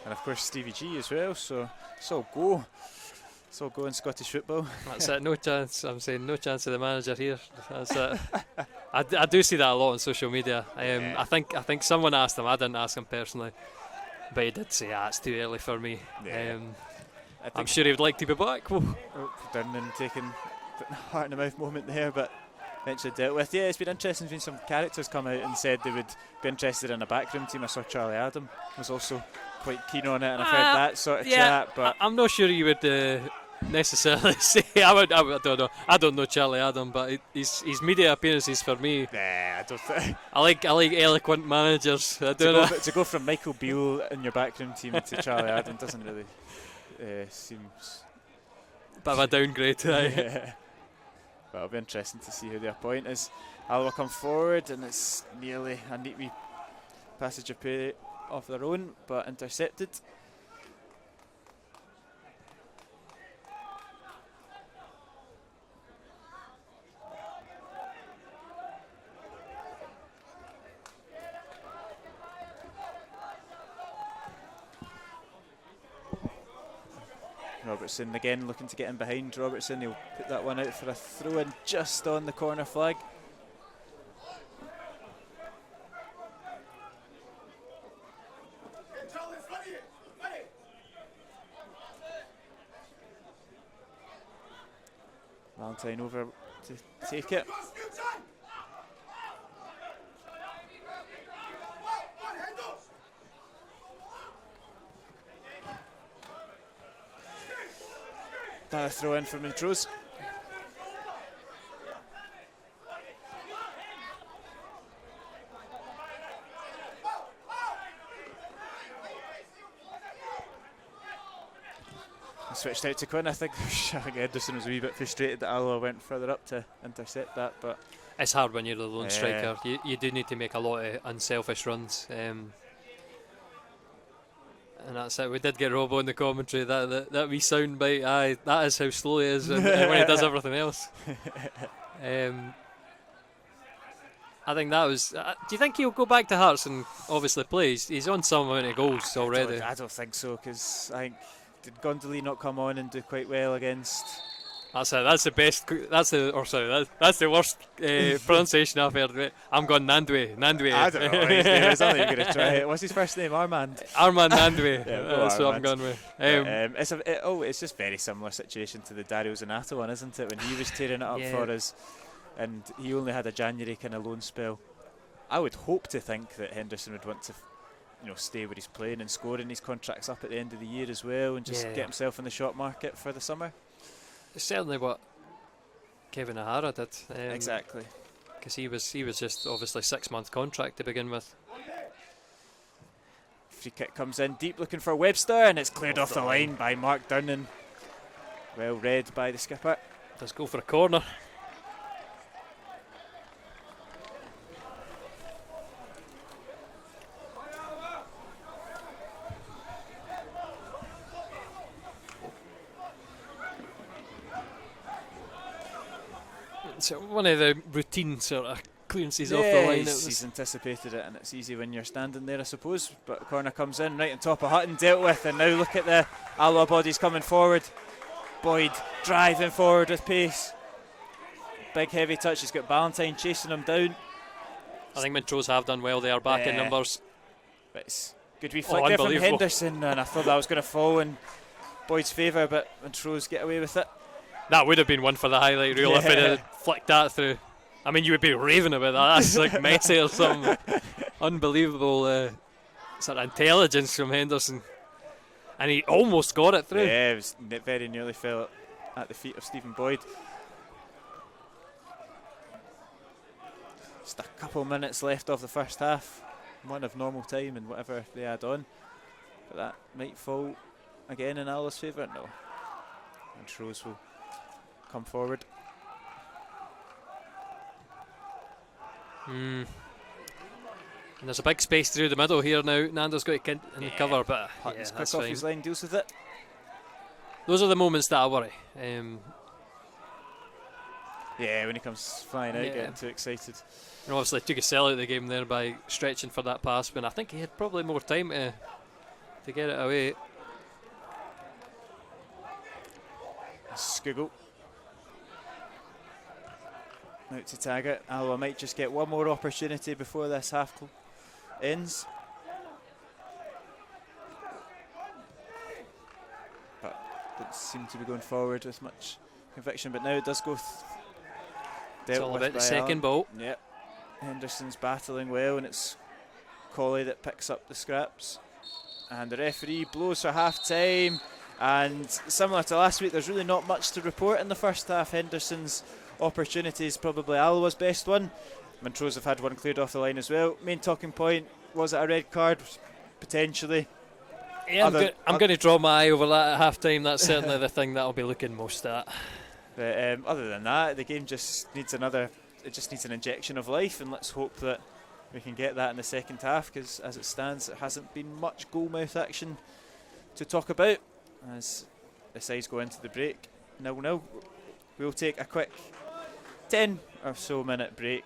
And of course Stevie G as well, so it's all go. It's all go in Scottish football. That's it, no chance. I'm saying no chance of the manager here. That's it. I do see that a lot on social media. I think someone asked him, I didn't ask him personally, but he did say, it's too early for me. I'm sure he would like to be back. Durnan taking the heart in the mouth moment there, but eventually dealt with. Yeah, it's been interesting seeing some characters come out and said they would be interested in a backroom team. I saw Charlie Adam was also quite keen on it, and I've heard that sort of chat. But I'm not sure you would necessarily say. I don't know. I don't know Charlie Adam, but his media appearances for me. I don't think. I like eloquent managers. I don't know. To go from Michael Beale in your backroom team to Charlie Adam doesn't really seem. Bit of a downgrade. Yeah. But it'll be interesting to see who the appoint is. Alloa come forward, and it's nearly a neat wee passage of play of their own, but intercepted. Robertson again looking to get in behind Robertson. He'll put that one out for a throw in just on the corner flag. Valentine over to take it. Another throw in for Montrose. Switched out to Quinn. I think Henderson was a wee bit frustrated that Alloa went further up to intercept that, but it's hard when you're the lone striker. You do need to make a lot of unselfish runs. And that's it. We did get Robbo in the commentary. That wee sound bite. Aye, that is how slow he is, and when he does everything else. I think that was. Do you think he'll go back to Hearts and obviously play? He's on some amount of goals already. I don't think so, because I think did Gondoli not come on and do quite well against? That's it. That's the best. That's the worst pronunciation I've heard. I'm going Nandwe. I don't know what his name is. I'm not even going to try it. What's his first name? Armand. Armand Nandwe. That's Armand. what I'm going with. It's just very similar situation to the Dario Zanato one, isn't it? When he was tearing it up for us, and he only had a January kind of loan spell. I would hope to think that Henderson would want to, stay where he's playing and scoring. His contract's up at the end of the year as well, and just get himself in the shop market for the summer. It's certainly what Kevin O'Hara did. Exactly. Because he was just obviously 6-month contract to begin with. Free kick comes in deep, looking for Webster, and it's cleared off the line by Mark Dunnan. Well read by the skipper. Does go for a corner. So one of the routine sort of clearances off the line. He's anticipated it, and it's easy when you're standing there, I suppose. But the corner comes in right on top of Hutton, dealt with, and now look at the Alloa bodies coming forward. Boyd driving forward with pace. Big heavy touch. He's got Ballantyne chasing him down. I think Montrose have done well there, back in numbers. But it's good wee flick there from Henderson, and I thought that was going to fall in Boyd's favour, but Montrose get away with it. That would have been one for the highlight reel if it had flicked that through. I mean, you would be raving about that. That's like Messi or something. Unbelievable sort of intelligence from Henderson. And he almost got it through. Yeah, it was very nearly fell at the feet of Stephen Boyd. Just a couple minutes left of the first half. One of normal time and whatever they add on. But that might fall again in Alloa's favour. No. Montrose will come forward. And there's a big space through the middle here now. Nando's got to get in the cover, but Hutton's quick off his line, deals with it. Those are the moments that I worry. When he comes flying out, getting too excited. And obviously took a sell out of the game there by stretching for that pass when I think he had probably more time to get it away. Skuggle. Out to tag it. Alloa might just get one more opportunity before this half ends. But don't seem to be going forward with much conviction. But now it does go. It's all about the second ball. Yep. Henderson's battling well, and it's Colley that picks up the scraps. And the referee blows for half time. And similar to last week, there's really not much to report in the first half. Henderson's opportunity is probably Alloa's best one. Montrose have had one cleared off the line as well. Main talking point, was it a red card? Potentially. Yeah, I'm going to draw my eye over that at half time. That's certainly the thing that I'll be looking most at. But other than that, the game just needs an injection of life, and let's hope that we can get that in the second half, because as it stands, it hasn't been much goalmouth action to talk about as the sides go into the break. 0-0. We'll take a quick 10 or so minute break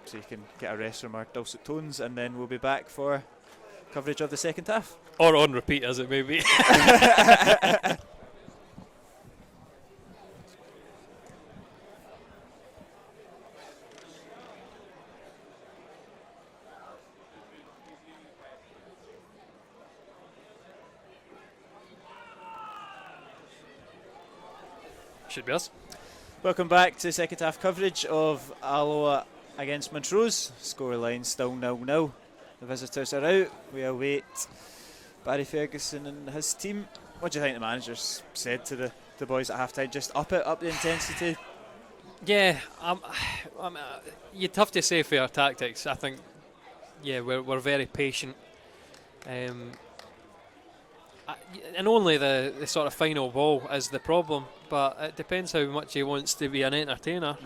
so you can get a rest from our dulcet tones, and then we'll be back for coverage of the second half. Or on repeat, as it may be. Should be us. Welcome back to second half coverage of Alloa against Montrose. Scoreline still 0-0. The visitors are out. We await Barry Ferguson and his team. What do you think the manager's said to the boys at half time? Just up the intensity? Yeah, you'd have to say for our tactics, I think, we're very patient. And only the sort of final ball is the problem, but it depends how much he wants to be an entertainer.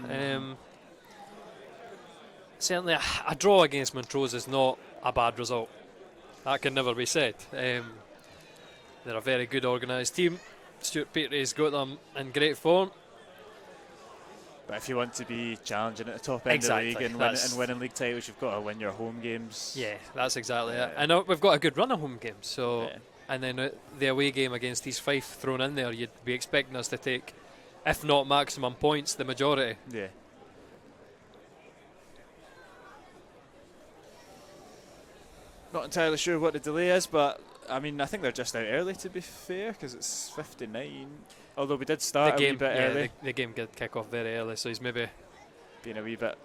Certainly a draw against Montrose is not a bad result. That can never be said. They're a very good organised team. Stuart Petrie's got them in great form. But if you want to be challenging at the top end of the league and winning league titles, you've got to win your home games. Yeah, that's exactly it. I know we've got a good run of home games, so and then the away game against East Fife thrown in there, you'd be expecting us to take, if not maximum points, the majority. Yeah. Not entirely sure what the delay is, but I mean, I think they're just out early, to be fair, because it's 59. Although we did start a wee bit early. The game did kick off very early, so he's maybe being a wee bit.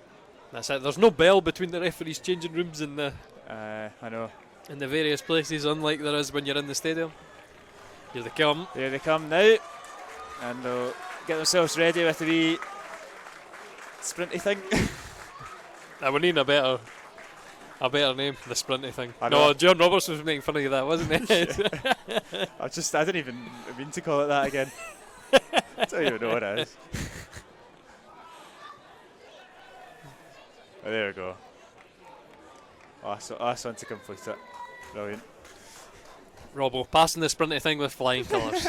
That's it. There's no bell between the referees' changing rooms and the. I know. In the various places, unlike there is when you're in the stadium. Here they come. There they come now, and they'll get themselves ready with a wee sprinty thing. I would need a better name, the sprinty thing. No, John Roberts was making fun of you, that wasn't it? I didn't even mean to call it that again. I don't even know what it is. Oh, there we go. Last one to complete it. Brilliant. Robbo passing the sprinty thing with flying colours.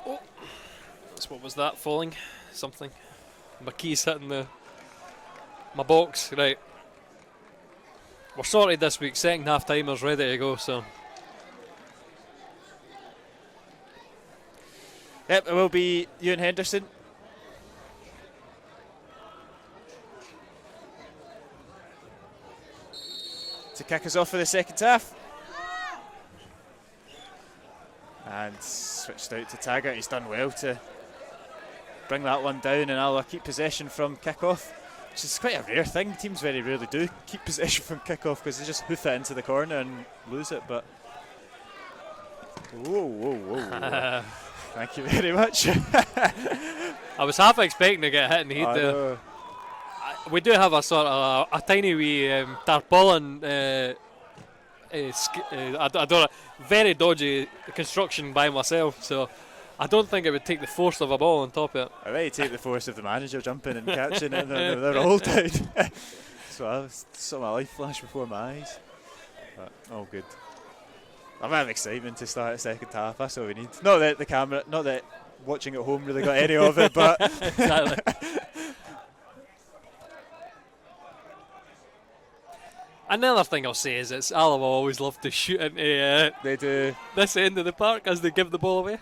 Oh, what was that? Falling? Something. My key's hitting my box. Right. We're sorted this week. Second half timer's ready to go. So. Yep, it will be Ewan Henderson. To kick us off for the second half. And switched out to Taggart. He's done well to bring that one down, and Alloa keep possession from kick-off, which is quite a rare thing. Teams very rarely do keep possession from kick-off because they just hoof it into the corner and lose it. But whoa. Thank you very much. I was half expecting to get hit in the heat there. We do have a sort of a tiny wee tarpaulin. I don't know, very dodgy construction by myself, so I don't think it would take the force of a ball on top of it. I bet take the force of the manager jumping and catching it, and they're all down. So I saw my life flash before my eyes. But all good. I'm having excitement to start the second half. That's all we need. Not that the camera, not that watching at home really got any of it, but. Exactly. Another thing I'll say is it's Alloa always love to shoot into they do. This end of the park as they give the ball away.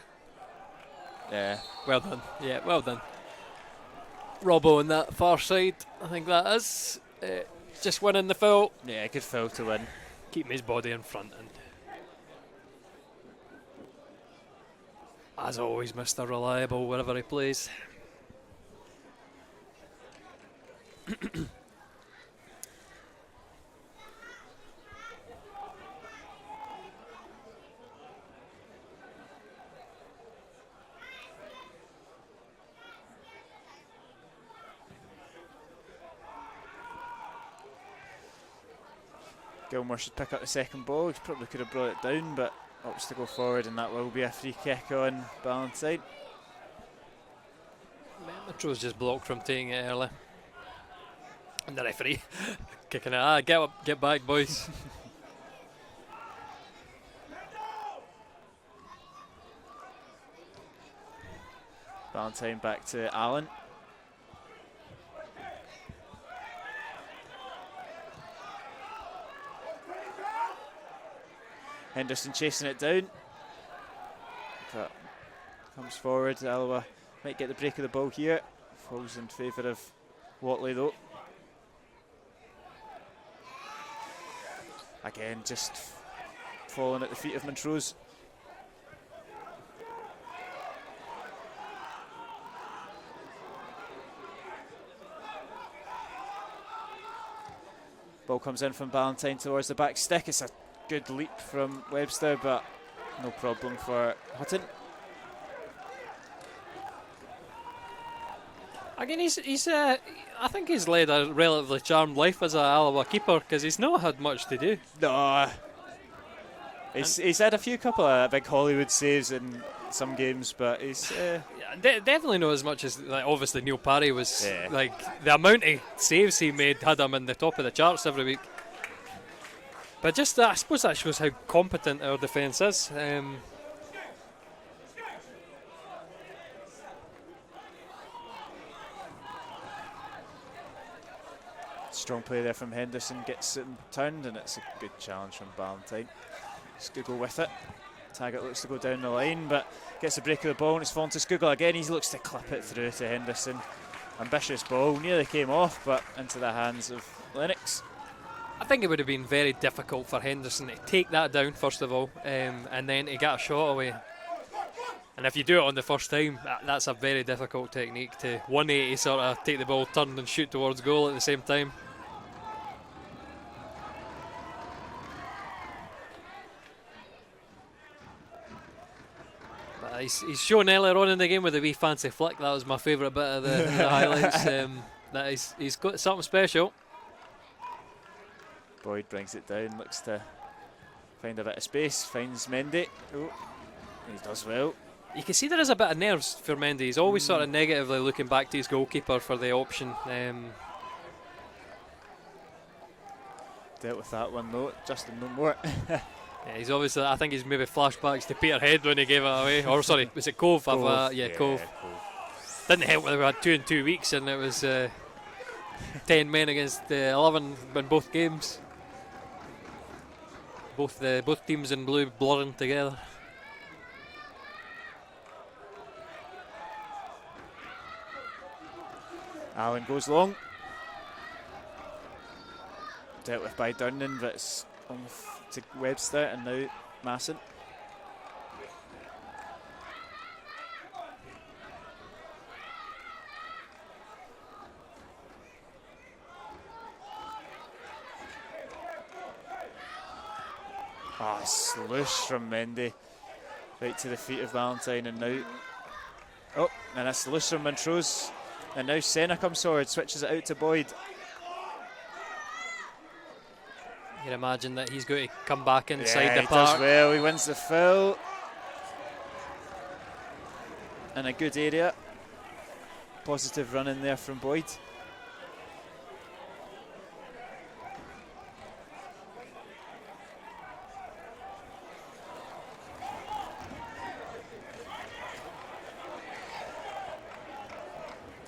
Yeah. Well done. Yeah, well done. Robbo on that far side, I think that is. Just winning the foul. Yeah, good foul to win. Keeping his body in front. And as always, Mr. Reliable wherever he plays. Gilmore should pick up the second ball. He probably could have brought it down, but opts to go forward, and that will be a free kick on Ballantyne. Montrose just blocked from taking it early. And the referee kicking it. Get up, get back, boys. Ballantyne back to Allen. Henderson chasing it down. But comes forward. Alloa might get the break of the ball here. Falls in favour of Watley though. Again, just falling at the feet of Montrose. Ball comes in from Ballantyne towards the back stick. It's a good leap from Webster, but no problem for Hutton. Again, I think he's led a relatively charmed life as a Alloa keeper because he's not had much to do. No. He's had a couple of big Hollywood saves in some games, but he's definitely not as much as obviously Neil Parry was. Like the amount of saves he made had him in the top of the charts every week. But just I suppose that shows how competent our defence is. Strong play there from Henderson, gets it turned, and it's a good challenge from Ballantyne. Skugel with it. Taggart looks to go down the line, but gets a break of the ball, and it's fallen to Skugel again. He looks to clip it through to Henderson. Ambitious ball, nearly came off, but into the hands of Lennox. I think it would have been very difficult for Henderson to take that down, first of all, and then to get a shot away. And if you do it on the first time, that's a very difficult technique to 180 sort of take the ball, turn and shoot towards goal at the same time. But he's shown earlier on in the game with a wee fancy flick. That was my favourite bit of the highlights. That he's got something special. Boyd brings it down, looks to find a bit of space, finds Mendy. Oh, he does well. You can see there is a bit of nerves for Mendy. He's always sort of negatively looking back to his goalkeeper for the option. Dealt with that one though, Justin no more. Yeah, he's obviously, I think he's maybe flashbacks to Peterhead when he gave it away. Or sorry, was it Cove? Cove. Yeah, Cove. Didn't help when we had 2 in 2 weeks and it was 10 men against 11 in both games. Both teams in blue blurring together. Allen goes long. Dealt with by Durnan, but it's off to Webster and now Masson. Sluice from Mendy right to the feet of Ballantyne, and now and a sluice from Montrose, and now Senna comes forward, switches it out to Boyd. You can imagine that he's going to come back inside the he park. Does well. He wins the foul in a good area. Positive run in there from Boyd.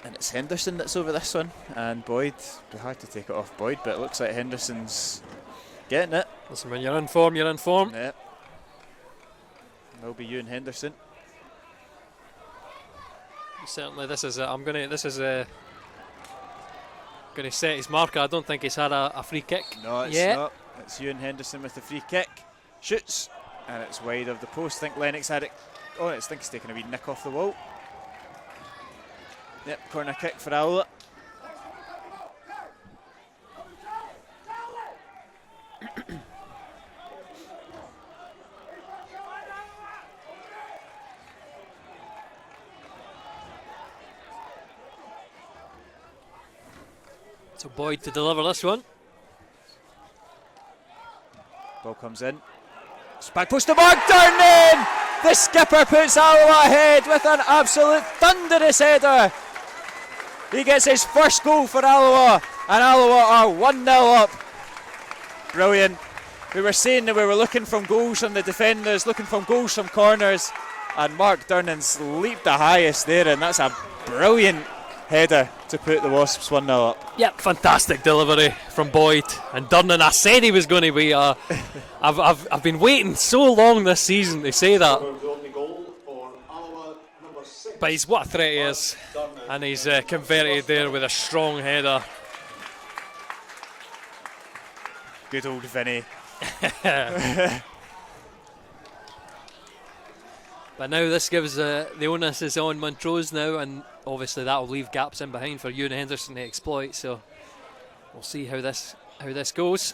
And it's Henderson that's over this one, and Boyd, we had to take it off Boyd, but it looks like Henderson's getting it. Listen, when you're in form, you're in form. Yeah. Will be you and Henderson. Certainly, this is going to set his marker. I don't think he's had a free kick. No, it's not. It's Ewan Henderson with the free kick. Shoots, and it's wide of the post. I think Lennox had it. Oh, I think he's taking a wee nick off the wall. Yep, corner kick for Alloa. So Boyd to deliver this one. Ball comes in. It's back post to Mark Durnan! The skipper puts Alloa ahead with an absolute thunderous header. He gets his first goal for Alloa, and Alloa are 1-0 up. Brilliant. We were saying that we were looking from goals from the defenders, looking from goals from corners, and Mark Durnan's leaped the highest there, and that's a brilliant header to put the Wasps 1-0 up. Yep, fantastic delivery from Boyd and Durnan. I said he was going to be. I've been waiting so long this season to say that. But he's what a threat he is, and he's converted there with a strong header. Good old Vinny. But now this gives the onus is on Montrose now, and obviously that will leave gaps in behind for Ewan Henderson to exploit. So we'll see how this how this goes.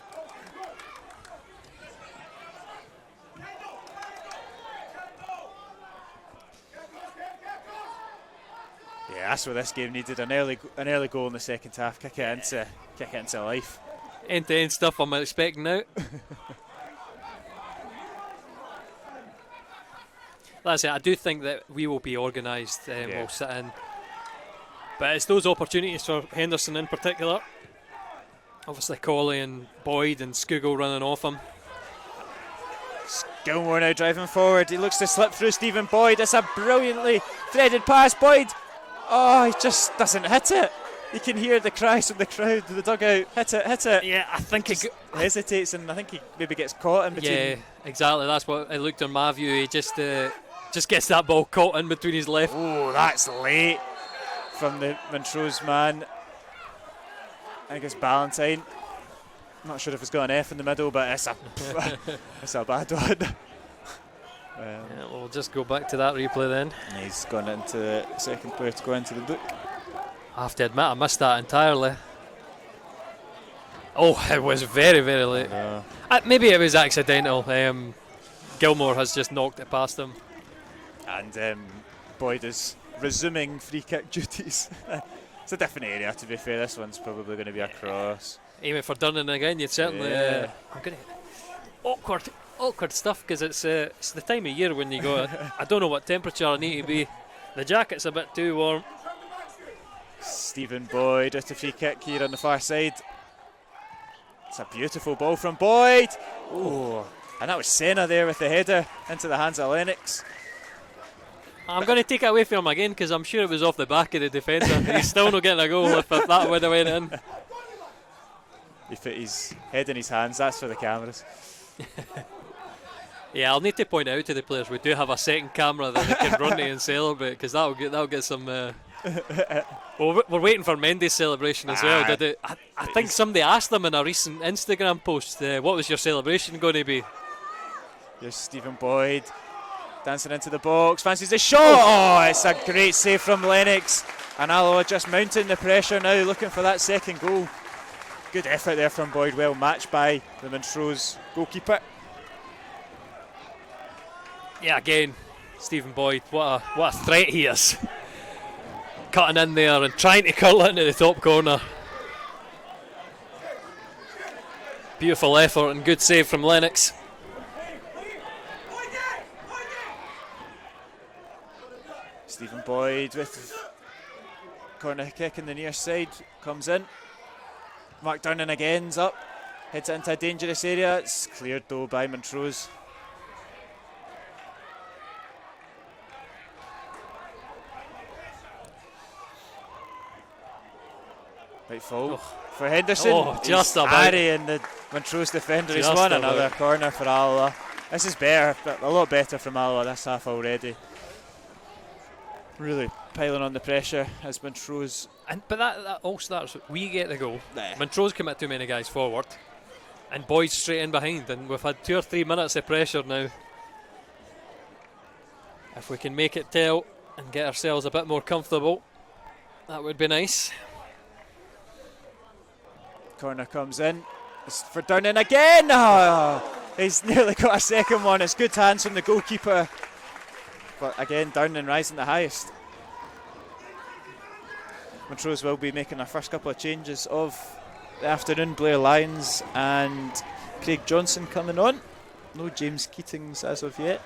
Yeah, that's what this game needed, an early goal in the second half, kick it into life. End-to-end stuff I'm expecting now. That's it. I do think that we will be organised. We'll sit in. But it's those opportunities for Henderson in particular. Obviously Colley and Boyd and Scougall running off him. Gilmore now driving forward. He looks to slip through Stephen Boyd. It's a brilliantly threaded pass. Boyd, oh, he just doesn't hit it. You can hear the cries from the crowd, the dugout. Hit it, hit it. Yeah, I think he hesitates, and I think he maybe gets caught in between. Yeah, exactly. That's what it looked on my view. He just gets that ball caught in between his left. Oh, that's late from the Montrose man. I think it's Ballantyne. I'm not sure if it's got an F in the middle, but it's a bad one. Yeah, we'll just go back to that replay then. He's gone into the second player to go into the book. I have to admit, I missed that entirely. Oh, it was very, very late. Maybe it was accidental. Gilmore has just knocked it past him. And Boyd is resuming free kick duties. It's a different area, to be fair. This one's probably going to be a cross. Aiming for Durnan again, you'd certainly. I'm going to awkward stuff, because it's the time of year when you go. I don't know what temperature I need to be. The jacket's a bit too warm. Stephen Boyd with a free kick here on the far side. It's a beautiful ball from Boyd. Oh, and that was Senna there with the header into the hands of Lennox. I'm going to take it away from him again, because I'm sure it was off the back of the defender. He's still not getting a goal if that would have went in. He put his head in his hands. That's for the cameras. Yeah, I'll need to point out to the players we do have a second camera that they can run to and celebrate, because that'll get some. Well, we're waiting for Mendy's celebration as well. I think somebody asked them in a recent Instagram post, what was your celebration going to be? Here's Stephen Boyd dancing into the box, fancies the shot. Oh, it's a great save from Lennox, and Alloa just mounting the pressure now, looking for that second goal. Good effort there from Boyd, well matched by the Montrose goalkeeper. Yeah, again, Stephen Boyd, what a threat he is. Cutting in there and trying to curl it into the top corner. Beautiful effort and good save from Lennox. Stephen Boyd with corner kick in the near side, comes in. Mark Durnan again's up, heads it into a dangerous area. It's cleared though by Montrose. Right full for Henderson. Oh, just about. Harrying the Montrose defender. He's won another corner for Alloa. This is better, a lot better from Alloa this half already. Really piling on the pressure as Montrose. But that all starts with we get the goal. Montrose commit too many guys forward, and Boyd straight in behind, and we've had 2 or 3 minutes of pressure now. If we can make it tell and get ourselves a bit more comfortable, that would be nice. Corner comes in. It's for Durnan again. Oh, he's nearly got a second one. It's good hands from the goalkeeper. But again, Durnan rising the highest. Montrose will be making their first couple of changes of the afternoon. Blair Lyons and Craig Johnson coming on. No James Keatings as of yet.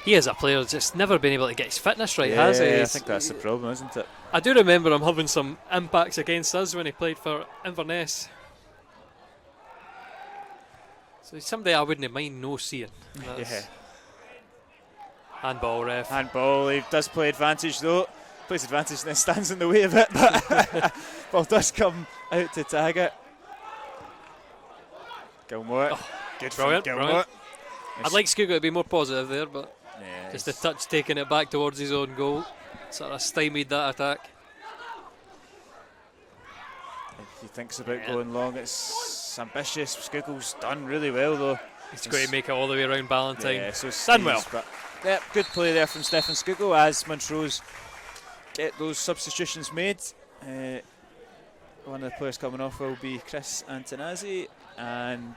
He is a player that's just never been able to get his fitness right, has he? I think that's the problem, isn't it? I do remember him having some impacts against us when he played for Inverness. So he's somebody I wouldn't mind seeing. Yeah. Handball, ref. Handball, he does play advantage though. Plays advantage and then stands in the way of it, but ball does come out to tag it. Gilmore. Good from Gilmore. Brilliant. I'd like Scougall to be more positive there, but just a touch taking it back towards his own goal. Sort of stymied that attack. If he thinks about going long, it's ambitious. Scougall's done really well though. He's going to make it all the way around Ballantyne. Yeah, so done well. But good play there from Stephen Scougall as Montrose get those substitutions made. one of the players coming off will be Chris Antonazzi, and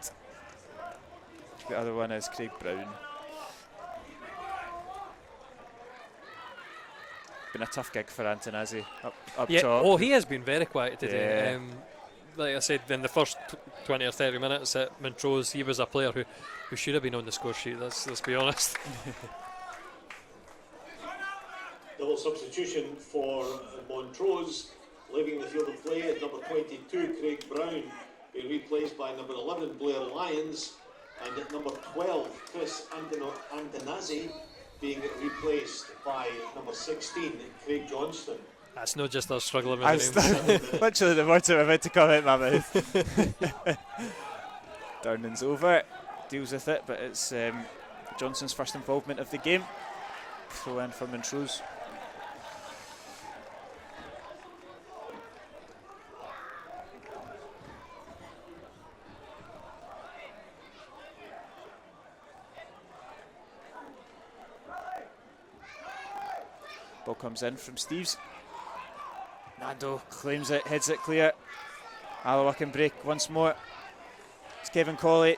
the other one is Craig Brown. Been a tough gig for Antonazzi up top. Oh, he has been very quiet today. Like I said, in the first 20 or 30 minutes at Montrose, he was a player who should have been on the score sheet, let's be honest. Double substitution for Montrose, leaving the field of play at number 22, Craig Brown, being replaced by number 11, Blair Lyons, and at number 12, Chris Antonazzi, being replaced by number 16, Craig Johnston. That's not just us struggling with the names. Literally the words are about to come out my mouth. Durnan's over, deals with it, but it's Johnson's first involvement of the game. Throw in for Montrose. Ball comes in from Steves. Nando claims it, heads it clear. Alloa can break once more. It's Kevin Colley.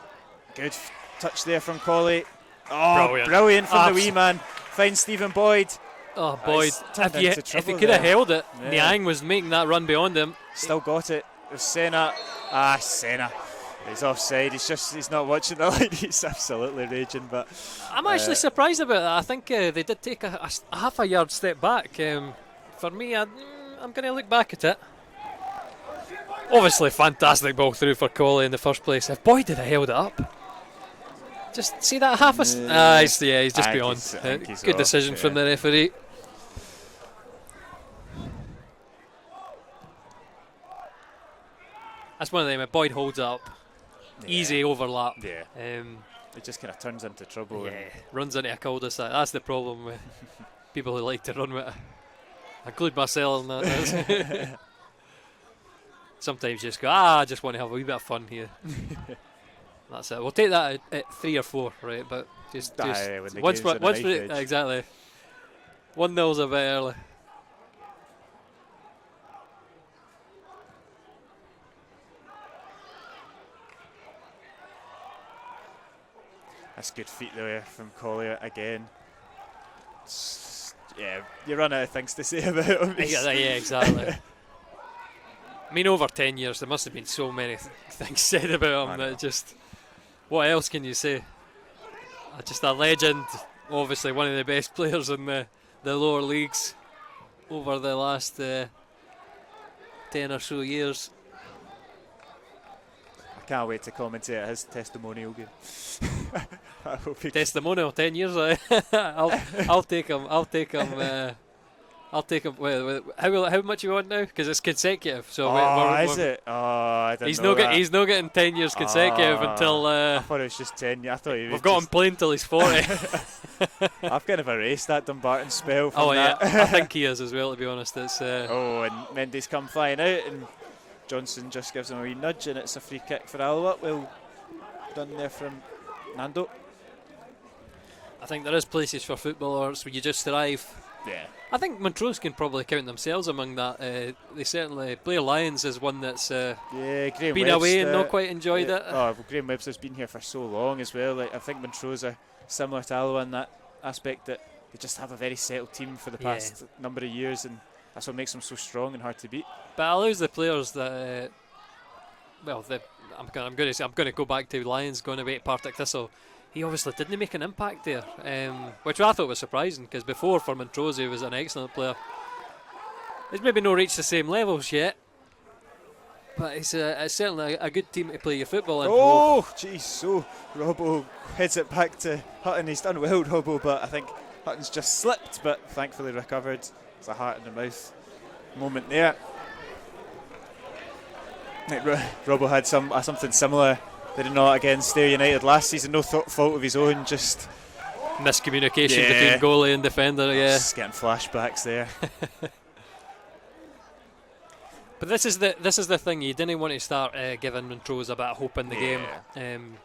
Good touch there from Colley. Oh, brilliant from the wee man. Finds Stephen Boyd. Oh, Boyd. If he could have held it, Niang was making that run beyond him. Still got it. There's Senna. Senna. He's offside. He's not watching the line. He's absolutely raging. But I'm actually surprised about that. I think they did take a half a yard step back. For me, I'm going to look back at it. Obviously, fantastic ball through for Colley in the first place. If Boyd had held it up, just see that half a. He's just beyond. Good decision from the referee. That's one of them. If Boyd holds it up, easy overlap. Yeah. It just kind of turns into trouble. Yeah, runs into a cul-de-sac. That's the problem with people who like to run with it. I include myself in that. Sometimes you just go, I just want to have a wee bit of fun here. That's it. We'll take that at 3 or 4, right? But just once exactly. 1-0's a bit early. That's good feet there from Collier again. You run out of things to say about him. Yeah, exactly. I mean, over 10 years, there must have been so many things said about him that just... What else can you say? Just a legend, obviously one of the best players in the lower leagues over the last 10 or so years. I can't wait to commentate his testimonial game. Testimonial, 10 years. I'll take him. I'll take him. How much you want now? Because it's consecutive. So is it? I don't know. He's not getting 10 years consecutive until. I thought it was just 10. I thought we've got him playing till he's 40. I've kind of erased that Dumbarton spell. From that. I think he is as well. To be honest, it's. And Mendy's come flying out, and Johnson just gives him a wee nudge, and it's a free kick for Alloa. Well done there from Nando. I think there is places for footballers where you just thrive. Yeah. I think Montrose can probably count themselves among that. They certainly. Blair Lyons is one that's been Webster, away and not quite enjoyed it. Graham Webster's been here for so long as well. I think Montrose are similar to Alloa in that aspect, that they just have a very settled team for the past number of years, and that's what makes them so strong and hard to beat. But allows the players that. I'm going to go back to Lyons going away to Partick Thistle. He obviously didn't make an impact there, which I thought was surprising, because before for Montrose he was an excellent player. He's maybe not reached the same levels yet, but it's certainly a good team to play your football in. Oh, jeez, so Robbo heads it back to Hutton. He's done well, Robbo, but I think Hutton's just slipped, but thankfully recovered. It's a heart in the mouth moment there. Robbo had something similar, did he not, against Stair United last season? No fault of his own, just miscommunication between goalie and defender. Just getting flashbacks there. But this is the thing. You didn't want to start giving Montrose a bit of hope in the game.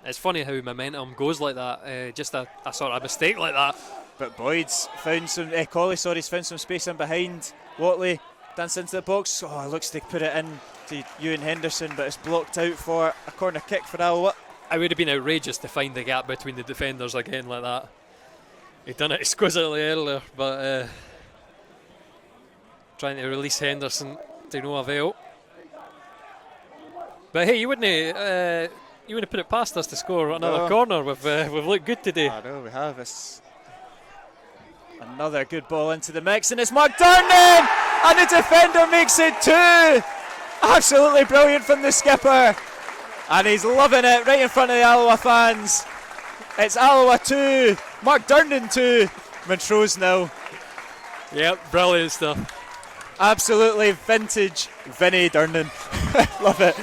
It's funny how momentum goes like that. Just a sort of mistake like that. But Boyd's found some. Colley, he's found some space in behind. Watley Dance into the box. Oh, looks to put it in to Ewan Henderson, but it's blocked out for a corner kick for Alloa. It would have been outrageous to find the gap between the defenders again like that. He'd done it exquisitely earlier, but trying to release Henderson to no avail. But hey, you wouldn't put it past us to score another corner. We've looked good today. I know we have. It's another good ball into the mix, and it's McDermott, and the defender makes it 2. Absolutely brilliant from the skipper, and he's loving it right in front of the Alloa fans. It's Alloa 2, McDermott 2, Montrose 0. Yep, brilliant stuff. Absolutely vintage Vinnie Durnan. Love it.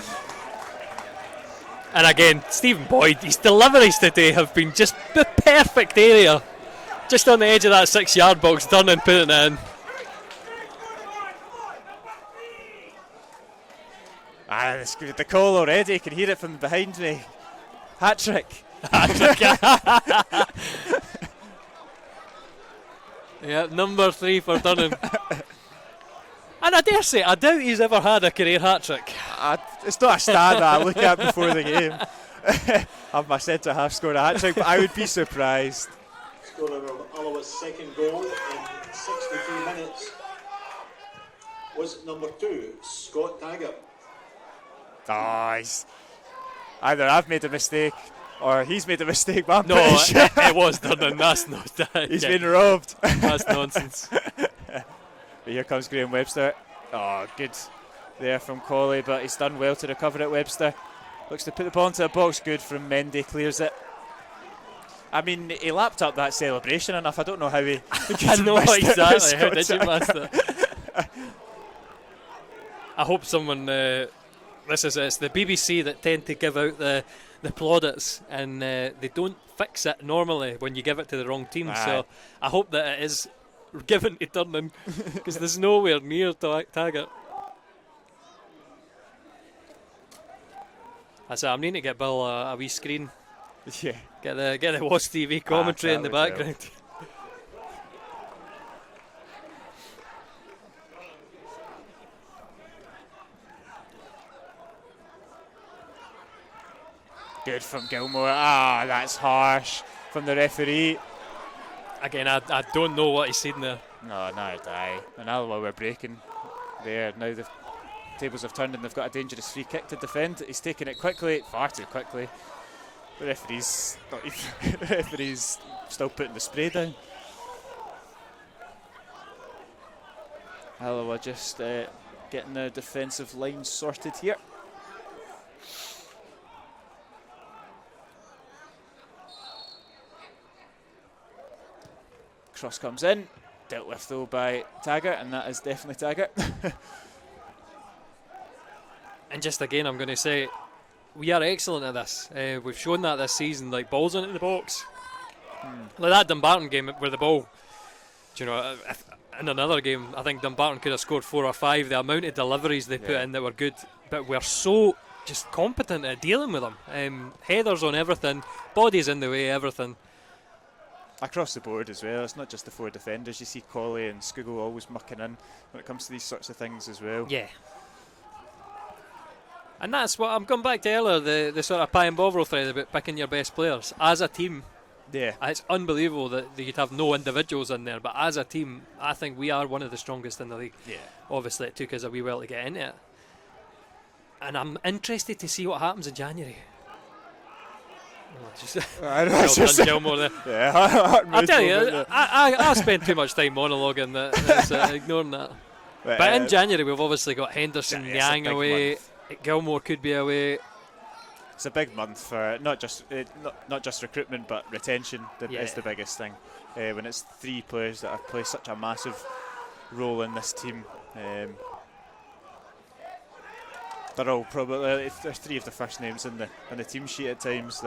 And again, Stephen Boyd, his deliveries today have been just the perfect area. Just on the edge of that 6-yard box, Durnan putting it in. The call already, you can hear it from behind me. Hat-trick. Yeah, number 3 for Durnan. And I dare say, I doubt he's ever had a career hat-trick. It's not a stat that I look at before the game. Have my centre half scored a hat-trick, but I would be surprised. Scorer of Alloa's second goal in 63 minutes was number 2, Scott Taggart. Either I've made a mistake or he's made a mistake, but I'm no, pretty sure it was Durnan. That's not that. He's been robbed. That's nonsense. But here comes Graham Webster. Oh, good there from Colley, but he's done well to recover it. Webster looks to put the ball into the box. Good from Mendy, clears it. I mean, he lapped up that celebration enough. I don't know how he I know exactly. How did you miss that? I hope someone. It's the BBC that tend to give out the plaudits, and they don't fix it normally when you give it to the wrong team. So I hope that it is given to Durnan, because there's nowhere near Taggart. I'm needing to get Bill a wee screen. Yeah. Get the Watch TV commentary in the background. Good from Gilmore. That's harsh from the referee. Again, I don't know what he's seen there. No, neither do I. And Alloa we're breaking there. Now the tables have turned and they've got a dangerous free kick to defend. He's taking it quickly, far too quickly. The referee's still putting the spray down. Alloa just getting the defensive line sorted here. Cross comes in, dealt with though by Taggart, and that is definitely Taggart. And just again, I'm going to say, we are excellent at this. We've shown that this season, like balls into the box. Like that Dumbarton game where the ball, in another game, I think Dumbarton could have scored 4 or 5. The amount of deliveries they put in that were good, but we're so just competent at dealing with them. Headers on everything, bodies in the way, everything. Across the board as well. It's not just the 4 defenders. You see Colley and Skugel always mucking in when it comes to these sorts of things as well. Yeah. And that's what I'm going back to earlier, the sort of pie and bovril thread about picking your best players. As a team, it's unbelievable that you'd have no individuals in there, but as a team, I think we are one of the strongest in the league. Yeah. Obviously, it took us a wee while to get into it. And I'm interested to see what happens in January. Gilmore there. Yeah, I'll tell you, I spent too much time monologuing that, ignoring that. But in January, we've obviously got Henderson, Yang away. Month. Gilmore could be away. It's a big month for not just recruitment, but retention is the biggest thing. When it's 3 players that have played such a massive role in this team. They're all probably there's 3 of the first names in the team sheet at times.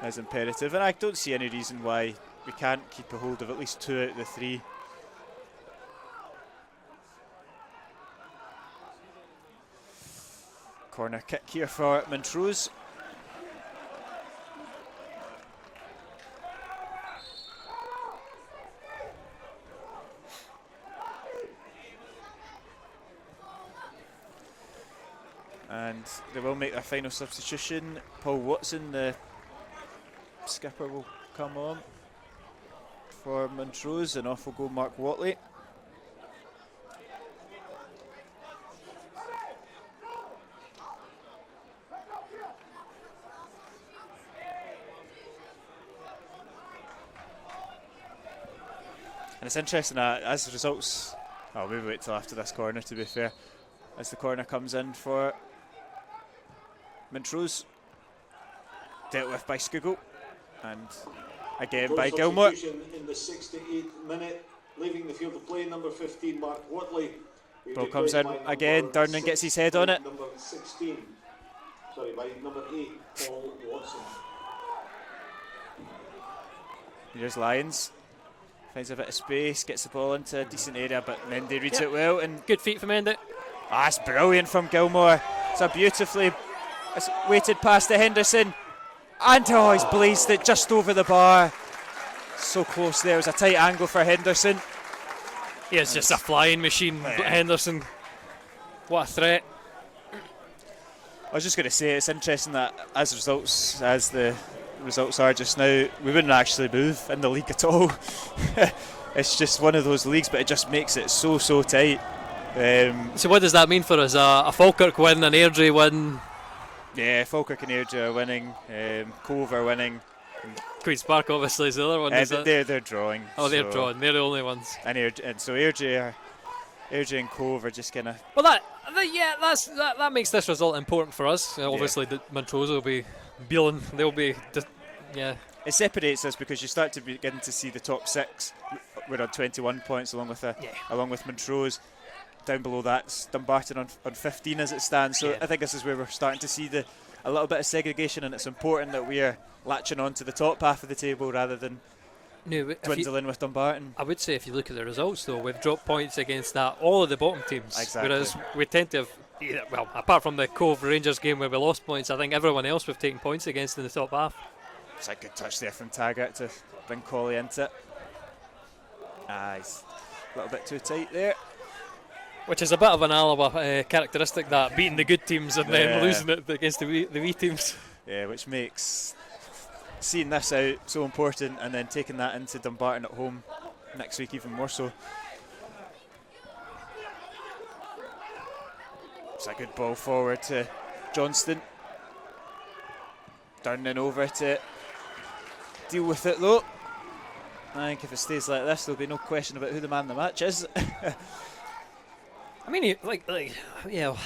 Is imperative, and I don't see any reason why we can't keep a hold of at least 2 out of the 3. Corner kick here for Montrose. And they will make their final substitution. Paul Watson, the skipper, will come on for Montrose, and off will go Mark Watley. And it's interesting that as the results, I'll maybe wait till after this corner to be fair, as the corner comes in for Montrose, dealt with by Skugel, and again by Gilmore. In the 68th minute, leaving the field of play, number 15 Mark Watley. Ball comes in again, Durnan gets his head on it. Number 16, sorry, by number 8 Paul Watson. Here's Lyons. Finds a bit of space, gets the ball into a decent area, but Mendy reads it well. And good feet from Mendy. It's brilliant from Gilmore. It's a beautifully weighted pass to Henderson. And he's blazed it just over the bar. So close there. It was a tight angle for Henderson. Yeah, it's just a flying machine, Henderson. What a threat. I was just going to say, it's interesting that as the results are just now, we wouldn't actually move in the league at all. It's just one of those leagues, but it just makes it so tight. So what does that mean for us? A Falkirk win, an Airdrie win? Yeah, Falkirk and Airdrie are winning, Cove are winning. Queen's Park obviously is the other one. They're drawing. Oh, they're drawing. They're the only ones. And so Airdrie and Cove are just kind of. Well, that makes this result important for us. Obviously, the Montrose will be Beelan. They'll be. Yeah. It separates us because you start to begin to see the top six. We're on 21 points along with Montrose. Down below that's Dumbarton on 15 as it stands. So I think this is where we're starting to see a little bit of segregation, and it's important that we are latching on to the top half of the table rather than dwindling with Dumbarton. I would say if you look at the results though, we've dropped points against all of the bottom teams. Exactly. Whereas we tend to have, well, apart from the Cove Rangers game where we lost points, I think everyone else we've taken points against in the top half. It's a good touch there from Taggart to bring Colley into it. He's a little bit too tight there. Which is a bit of an Alloa characteristic, that beating the good teams and then losing it against the wee teams. Yeah, which makes seeing this out so important, and then taking that into Dumbarton at home next week even more so. It's a good ball forward to Johnston. Durnan over to deal with it though. I think if it stays like this, there'll be no question about who the man of the match is. I mean, yeah.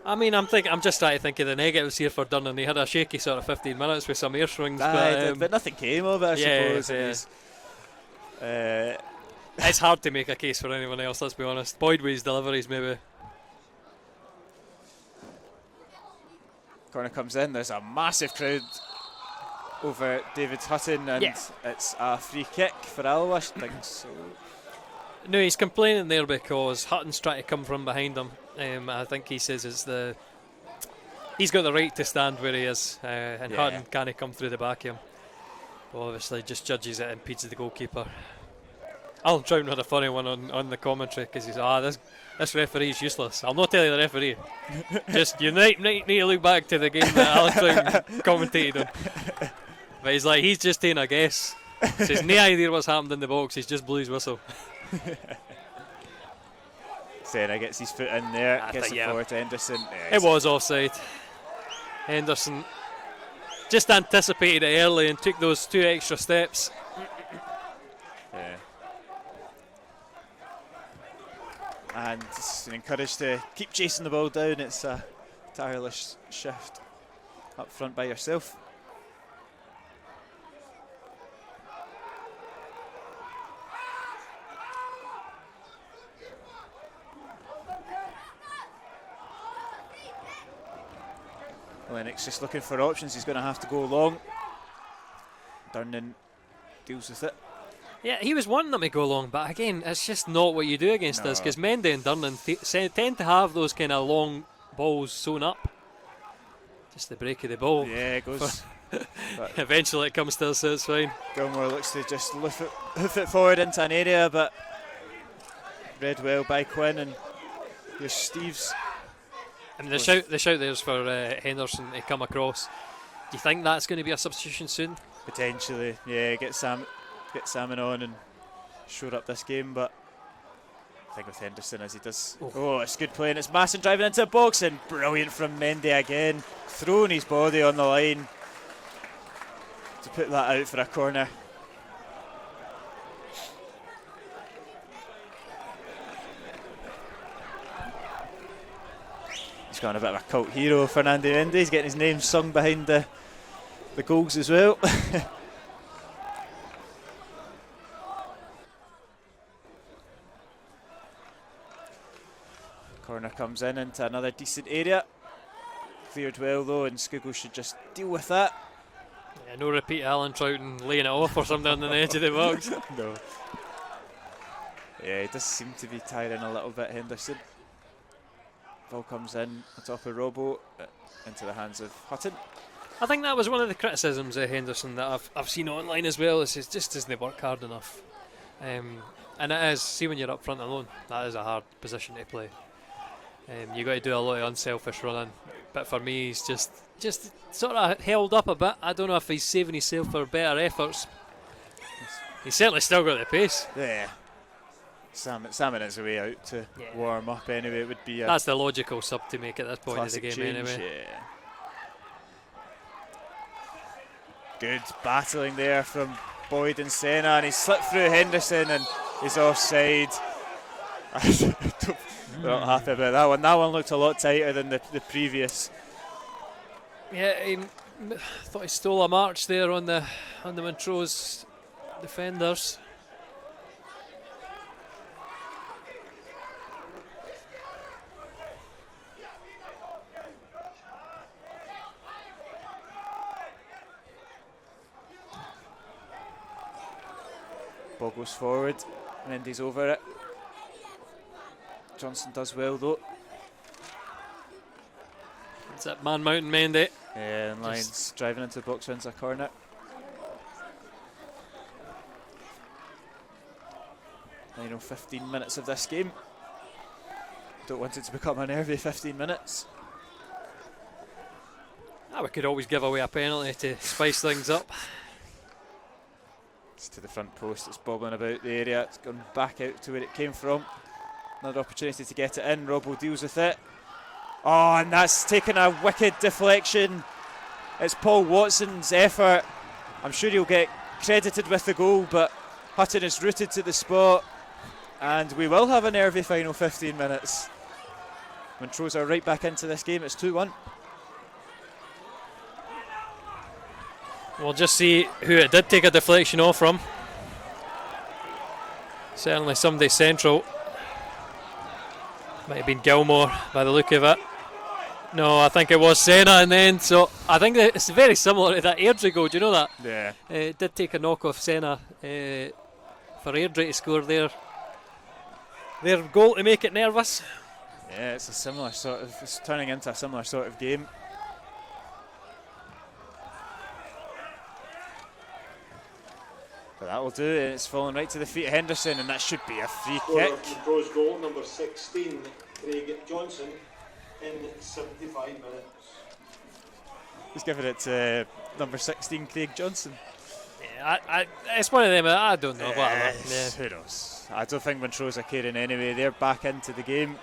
I mean, I'm just trying to think of the negatives here for Durnan. He had a shaky sort of 15 minutes with some air swings, but nothing came of it, I suppose. It's hard to make a case for anyone else, let's be honest. Boyd with his deliveries, maybe. Corner comes in, there's a massive crowd over David Hutton, and it's a free kick for Alloa, I think so. No, he's complaining there because Hutton's trying to come from behind him. I think he says he's got the right to stand where he is, and Hutton can't come through the back of him. But obviously just judges it, impedes the goalkeeper. Alan Trout had a funny one on the commentary because he said, this referee's useless. I'll not tell you the referee. Just you need to look back to the game that Alan Trout commentated on. But he's just taking a guess. Says no idea what's happened in the box. He's just blew his whistle. Senna gets his foot in there, gets it forward to Henderson. It was offside. Henderson just anticipated it early and took those 2 extra steps. And encouraged to keep chasing the ball down. It's a tireless shift up front by yourself. Lennox just looking for options. He's going to have to go long. Durnan deals with it. Yeah, he was wanting them to go long, but again, it's just not what you do against us, because Mendy and Durnan tend to have those kind of long balls sewn up. Just the break of the ball. Yeah, it goes. Eventually it comes to us, so it's fine. Gilmore looks to just hoof it forward into an area, but read well by Quinn, and here's Steves. And the shout there's for Henderson to come across. Do you think that's going to be a substitution soon? Potentially, yeah. Get Salmon on and shore up this game, but I think with Henderson as he does. Oh, it's good play, and it's Masson driving into the box, and brilliant from Mendy again, throwing his body on the line to put that out for a corner. He's got a bit of a cult hero, Fernando Mendy. He's getting his name sung behind the goals as well. Corner comes in into another decent area. Cleared well though, and Skugel should just deal with that. Yeah, no repeat Alan Troughton laying it off or something on the edge of the box. No. Yeah, he does seem to be tiring a little bit, Henderson. Ball comes in on top of Robbo, into the hands of Hutton. I think that was one of the criticisms of Henderson that I've seen online as well. Is he just doesn't work hard enough. And it is, see when you're up front alone, that is a hard position to play. You got to do a lot of unselfish running. But for me, he's just sort of held up a bit. I don't know if he's saving himself for better efforts. He's certainly still got the pace. Yeah. Salmon is a way out to warm up anyway. It would be that's the logical sub to make at this point of the game change, anyway. Yeah. Good battling there from Boyd and Senna, and he slipped through Henderson and he's offside. They're not happy about that one. That one looked a lot tighter than the previous. Yeah, I thought he stole a march there on the Montrose defenders. Ball goes forward, Mendy's over it. Johnson does well though. It's that man mountain Mendy. Yeah, and Lyons driving into the box, wins a corner. You know, 15 minutes of this game. Don't want it to become a nervy 15 minutes. We could always give away a penalty to spice things up. It's to the front post, it's bobbling about the area, it's gone back out to where it came from. Another opportunity to get it in, Robbo deals with it. Oh, and that's taken a wicked deflection. It's Paul Watson's effort. I'm sure he'll get credited with the goal, but Hutton is rooted to the spot, and we will have a nervy final 15 minutes. Montrose are right back into this game, it's 2-1. We'll just see who it did take a deflection off from. Certainly somebody central. Might have been Gilmore by the look of it. No, I think it was Senna in the end. So I think that it's very similar to that Airdrie goal. Do you know that? Yeah. It did take a knock off Senna for Airdrie to score their goal to make it nervous. Yeah, it's a similar sort of. It's turning into a similar sort of game. But that will do it. It's fallen right to the feet of Henderson, and that should be a free kick. Montrose goal number 16, Craig Johnson, in 75 minutes. He's giving it to number 16, Craig Johnson. Yeah, it's one of them. I don't know. Whatever. Yeah. Who knows? I don't think Montrose are caring anyway. They're back into the game.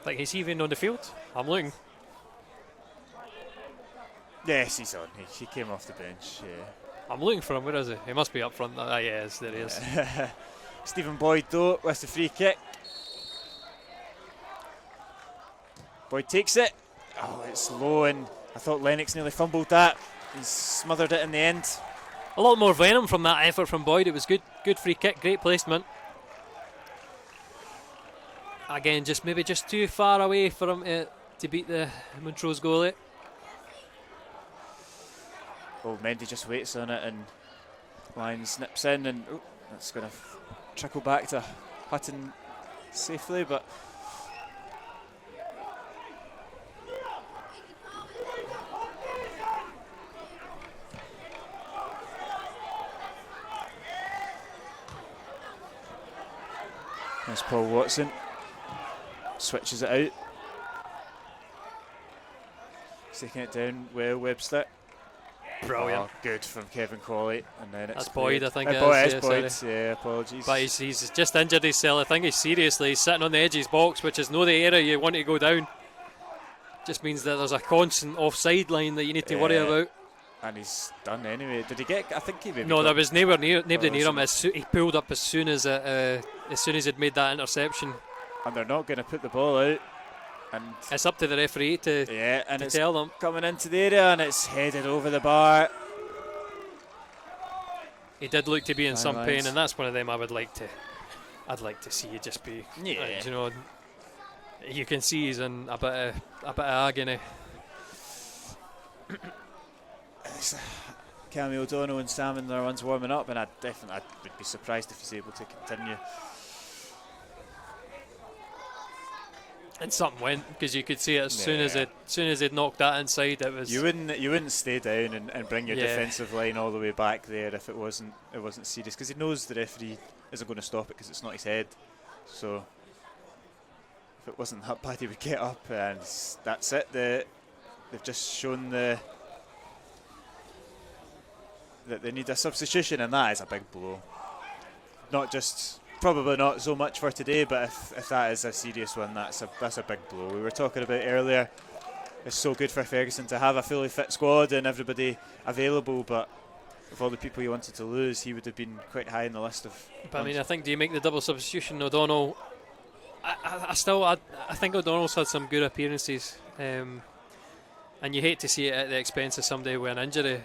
Like he's even on the field. I'm looking. Yes, he's on. He came off the bench. Yeah. I'm looking for him. Where is he? He must be up front. Yes, there he is. Stephen Boyd though with the free kick. Boyd takes it. Oh, it's low, and I thought Lennox nearly fumbled that. He's smothered it in the end. A lot more venom from that effort from Boyd. It was good free kick, great placement. Again, maybe just too far away for him to beat the Montrose goalie. Oh, Mendy just waits on it, and Lyons nips in, and that's going to trickle back to Hutton safely, but There's Paul Watson. Switches it out. Taking it down well, Webster. Brilliant. Oh, good from Kevin Cawley. And then it's That's Boyd, I think it Boyd, is. Boyd. Sorry. Yeah, apologies. But he's just injured himself. I think he's seriously sitting on the edge of his box, which is no the area you want to go down. Just means that there's a constant offside line that you need to worry about. And he's done anyway. Did he get? I think he maybe. No, there was nobody near him. He pulled up as soon as he'd made that interception. And they're not going to put the ball out. And it's up to the referee to tell them. Coming into the area and it's headed over the bar. He did look to be in some pain, and that's one of them I'd like to see you just be. Yeah. You know, you can see he's in a bit of agony. Cammy O'Donnell and Sam and their ones warming up, and I would be surprised if he's able to continue. And something went, because you could see it as soon as they'd knocked that inside. It was you wouldn't stay down and bring your defensive line all the way back there if it wasn't serious, because he knows the referee isn't going to stop it because it's not his head. So if it wasn't that bad, he would get up, and that's it. They've just shown that they need a substitution, and that is a big blow. Probably not so much for today, but if that is a serious one, that's a big blow. We were talking about earlier, it's so good for Ferguson to have a fully fit squad and everybody available, but of all the people he wanted to lose, he would have been quite high in the list of. But I mean, I think, do you make the double substitution? O'Donnell, I think O'Donnell's had some good appearances, and you hate to see it at the expense of somebody with an injury.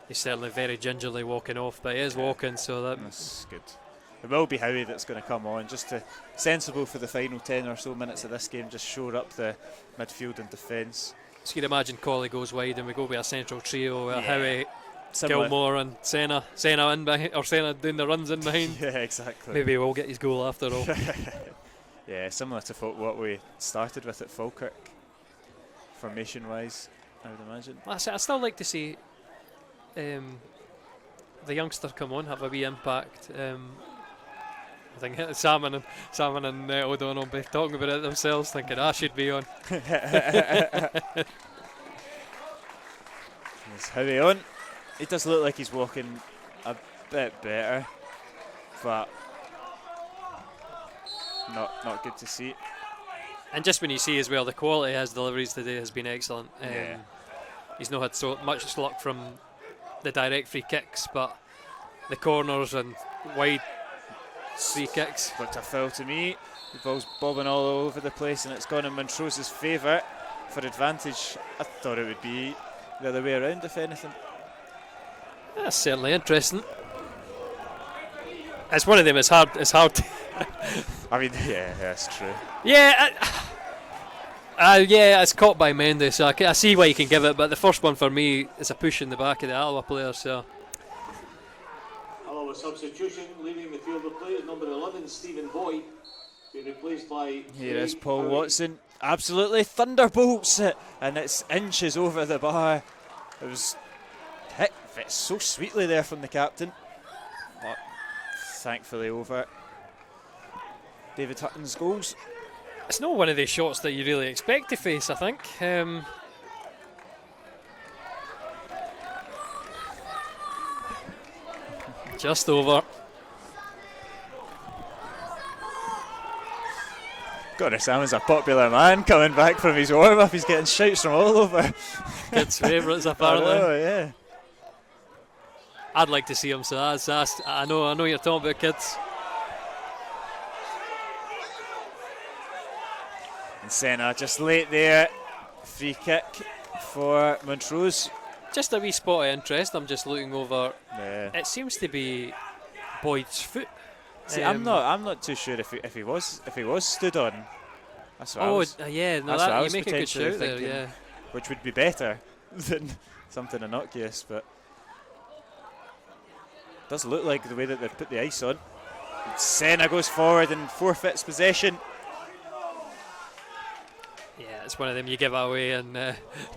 He's certainly very gingerly walking off, but he is walking, so that's good. It will be Howie that's going to come on, just sensible for the final 10 or so minutes of this game, just shore up the midfield and defence. So you'd imagine Colley goes wide and we go with a central trio with Howie, Gilmore and Senna in behind, or Senna doing the runs in behind. Yeah, exactly. Maybe we'll get his goal after all. Yeah, similar to what we started with at Falkirk, formation-wise, I would imagine. I still like to see the youngster come on, have a wee impact. I think Salmon and O'Donnell will be talking about it themselves, thinking I should be on. There's Howie on. He does look like he's walking a bit better, but not good to see. And just when you see as well, the quality of his deliveries today has been excellent. He's not had so much luck from the direct free kicks, but the corners and wide free kicks. Looked a foul to me. The ball's bobbing all over the place, and it's gone in Montrose's favour for advantage. I thought it would be the other way around, if anything. That's certainly interesting. It's one of them. It's hard. I mean, yeah, that's true. Yeah. It's caught by Mendes, so I see why you can give it, but the first one for me is a push in the back of the Alloa player. So. Alloa substitution, leaving the field of play is number 11, Stephen Boyd, being replaced by. Here is Paul Watson. Absolutely thunderbolts it, and it's inches over the bar. It was hit so sweetly there from the captain, but thankfully over. David Hutton's goals. It's not one of these shots that you really expect to face, I think. Just over. Goodness, Sam's a popular man coming back from his warm-up. He's getting shouts from all over. Kids' favourites, apparently. Oh, yeah. I'd like to see him, so I know you're talking about kids. And Senna just late there. Free kick for Montrose. Just a wee spot of interest. I'm just looking over. Yeah. It seems to be Boyd's foot. See, I'm not too sure if he was stood on. That's what you make a good shout there. Yeah, which would be better than something innocuous, but it does look like the way that they've put the ice on. And Senna goes forward and forfeits possession. Yeah, it's one of them you give away and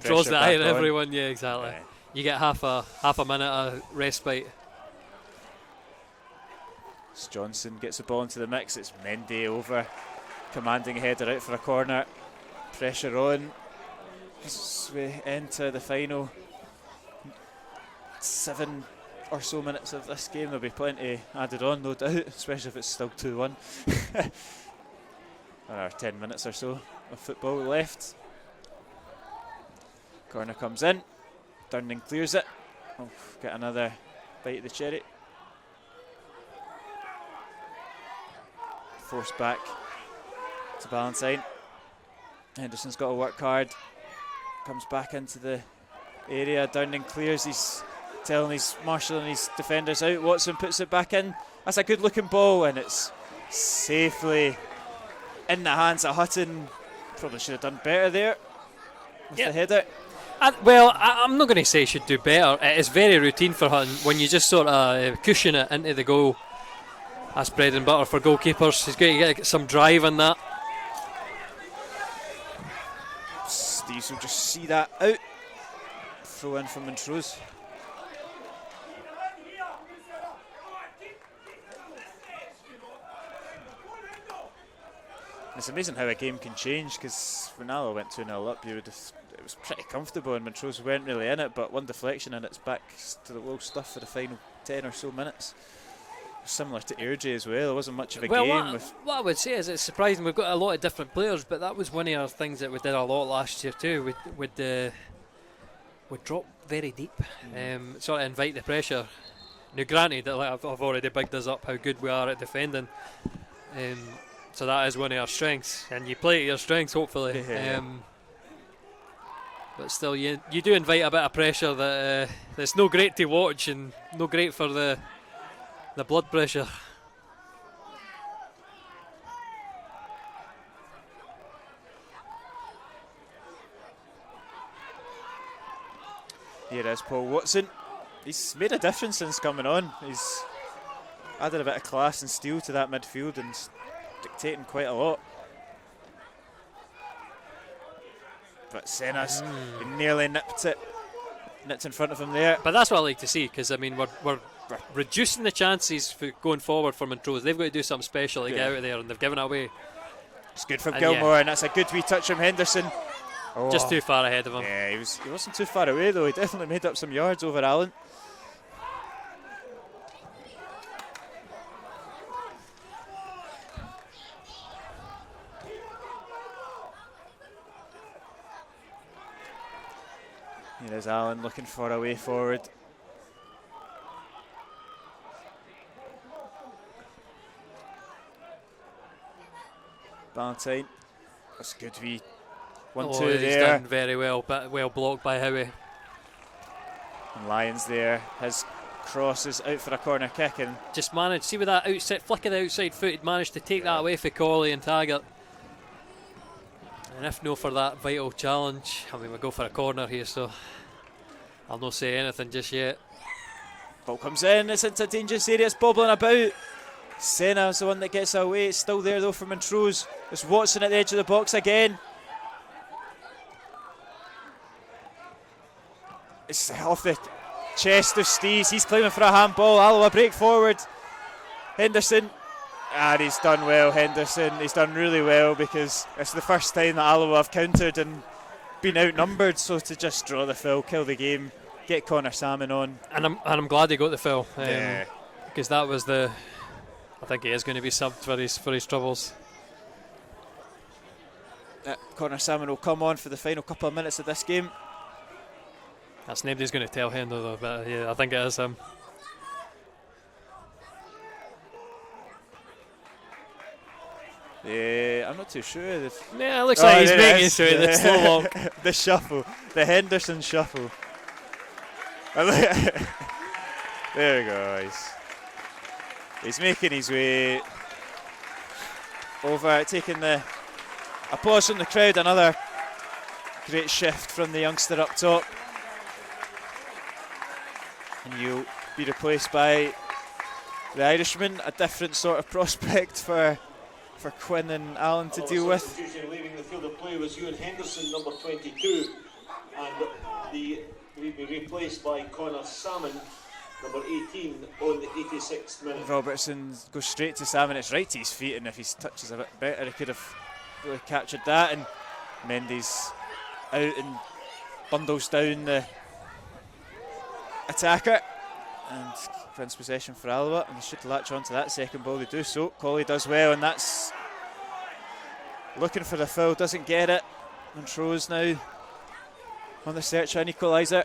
draws the eye of everyone. Yeah, exactly. Yeah. You get half a minute of respite. As Johnson gets the ball into the mix, it's Mendy over, commanding header out for a corner. Pressure on as we enter the final 7 or so minutes of this game. There'll be plenty added on, no doubt, especially if it's still 2-1. Another 10 minutes or so of football left. Corner comes in, Durning clears it. Oh, get another bite of the cherry. Forced back to Ballantyne. Henderson's got to work hard. Comes back into the area. Durning clears. He's marshalling his defenders out. Watson puts it back in. That's a good looking ball, and it's safely in the hands of Hutton. Probably should have done better there with the header. I'm not going to say he should do better. It is very routine for Hutton when you just sort of cushion it into the goal. That's bread and butter for goalkeepers. He's going to get some drive on that. Steves will just see that out. Throw in from Montrose. It's amazing how a game can change, because when Alloa went 2-0 up, it was pretty comfortable and Montrose weren't really in it, but one deflection and it's back to the low stuff for the final 10 or so minutes. Similar to Airdrie as well, there wasn't much of a game. What I would say is it's surprising. We've got a lot of different players, but that was one of our things that we did a lot last year too. We'd drop very deep, sort of invite the pressure. Now granted, I've already bigged us up how good we are at defending, so that is one of our strengths, and you play to your strengths hopefully. But still, you do invite a bit of pressure that's no great to watch and no great for the blood pressure. Here is Paul Watson. He's made a difference since coming on. He's added a bit of class and steel to that midfield and dictating quite a lot. But Senna's nearly nipped in front of him there. But that's what I like to see, because I mean we're reducing the chances for going forward for Montrose. They've got to do something special to get out of there, and they've given it away. It's good from Gilmore, and that's a good wee touch from Henderson. Just too far ahead of him. Yeah, he wasn't too far away though. He definitely made up some yards over Allen. Here is Allen looking for a way forward. Ballantyne. That's good wee 1-2 there. He's done very well, but well blocked by Howie. And Lyons there. His cross is out for a corner kick, and just managed, see with that outside flick of the outside foot, he'd managed to take that away for Colley and Taggart. And if no for that vital challenge, I mean, we'll go for a corner here, so I'll not say anything just yet. Ball comes in, it's into a dangerous area, it's bobbling about. Senna's the one that gets away. It's still there though for Montrose. It's Watson at the edge of the box again. It's off the chest of Steves. He's claiming for a handball. Alloa break forward. Henderson. And he's done well, Henderson. He's done really well, because it's the first time that Alloa have countered and been outnumbered. So to just draw the foul, kill the game, get Connor Salmon on. And I'm glad he got the foul. Because that was I think he is going to be subbed for his troubles. Connor Salmon will come on for the final couple of minutes of this game. That's nobody's going to tell Hendo though, but yeah, I think it is him. Yeah, I'm not too sure. Yeah, it looks like he's making it through the slow walk. The shuffle, the Henderson shuffle. There we go. He's making his way over, taking the applause from the crowd. Another great shift from the youngster up top. And you'll be replaced by the Irishman, a different sort of prospect for Quinn and Allen to deal with. Substitution leaving the field of play was Ewan Henderson, number 22, and he'll be replaced by Connor Salmon, number 18 on the 86th minute. Robertson goes straight to Salmon. It's right to his feet, and if he touches a bit better, he could have really captured that. And Mendy's out and bundles down the attacker, and wins possession for Alloa, and they should latch on to that second ball. They do so. Colley does well, and that's looking for the foul, doesn't get it. Montrose now on the search for an equaliser.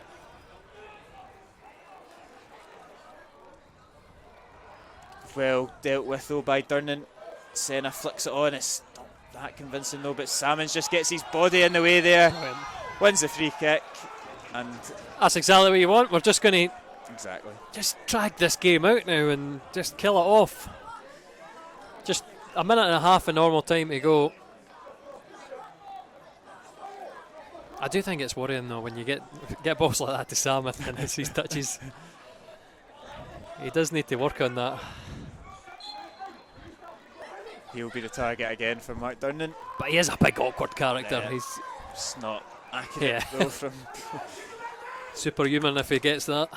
Well dealt with though by Durnan. Senna flicks it on. It's not that convincing though, but Salmons just gets his body in the way there. Wins the free kick, and that's exactly what you want. We're just going to just drag this game out now and just kill it off. Just a minute and a half of normal time to go. I do think it's worrying though when you get balls like that to Salmon and it's his touches. He does need to work on that. He'll be the target again for Mark Durnan. But he is a big awkward character. Yeah, He's it's not accurate though from superhuman if he gets that.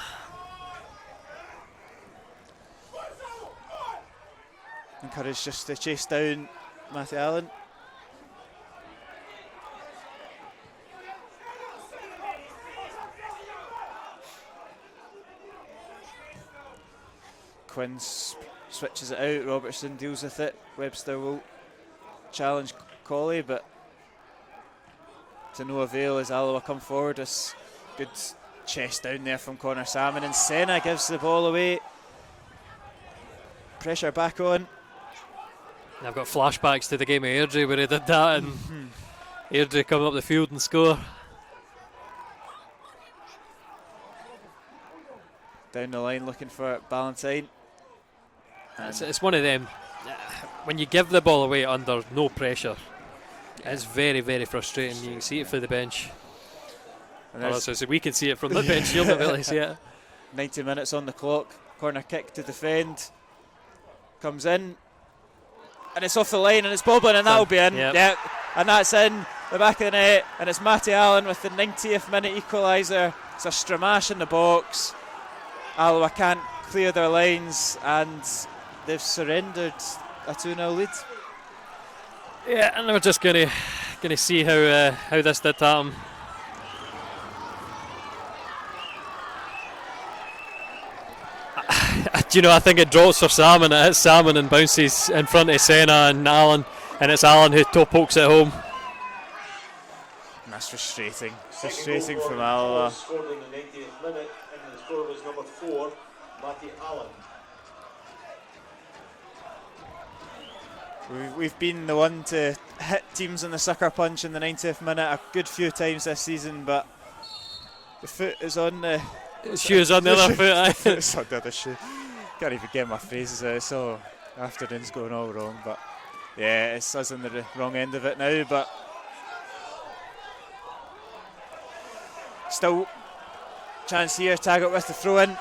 Encouraged just to chase down Matthew Allen. Quinn switches it out, Robertson deals with it. Webster will challenge Colley, but to no avail as Alloa come forward. This good chest down there from Connor Salmon, and Senna gives the ball away. Pressure back on. I've got flashbacks to the game of Airdrie where he did that, and Airdrie coming up the field and score. Down the line looking for Ballantyne. It's one of them, when you give the ball away under no pressure, it's very, very frustrating. You can see it through the bench. So we can see it from the bench, you'll not really see it. 90 minutes on the clock, corner kick to defend, comes in, and it's off the line and it's bobbling, and that'll be in. Yep. And that's in the back of the net, and it's Matty Allen with the 90th minute equaliser. It's a stramash in the box. Alloa can't clear their lines, and they've surrendered a 2-0 lead. Yeah, and we're just gonna see how this did happen. Do you know, I think it drops for Salmon. It hits Salmon and bounces in front of Senna and Allen, and it's Allen who pokes it home. And that's frustrating. Frustrating from Alloa. Scored in the 90th minute, and the scorer was number 4, Matty Allen. We've been the one to hit teams in the sucker punch in the 90th minute a good few times this season, but the foot is on the... Shoes on the other foot. It's on the other shoe. Can't even get my phrases out, so afternoon's going all wrong, but yeah, it's us on the wrong end of it now, but still chance here. Taggart with the throw in.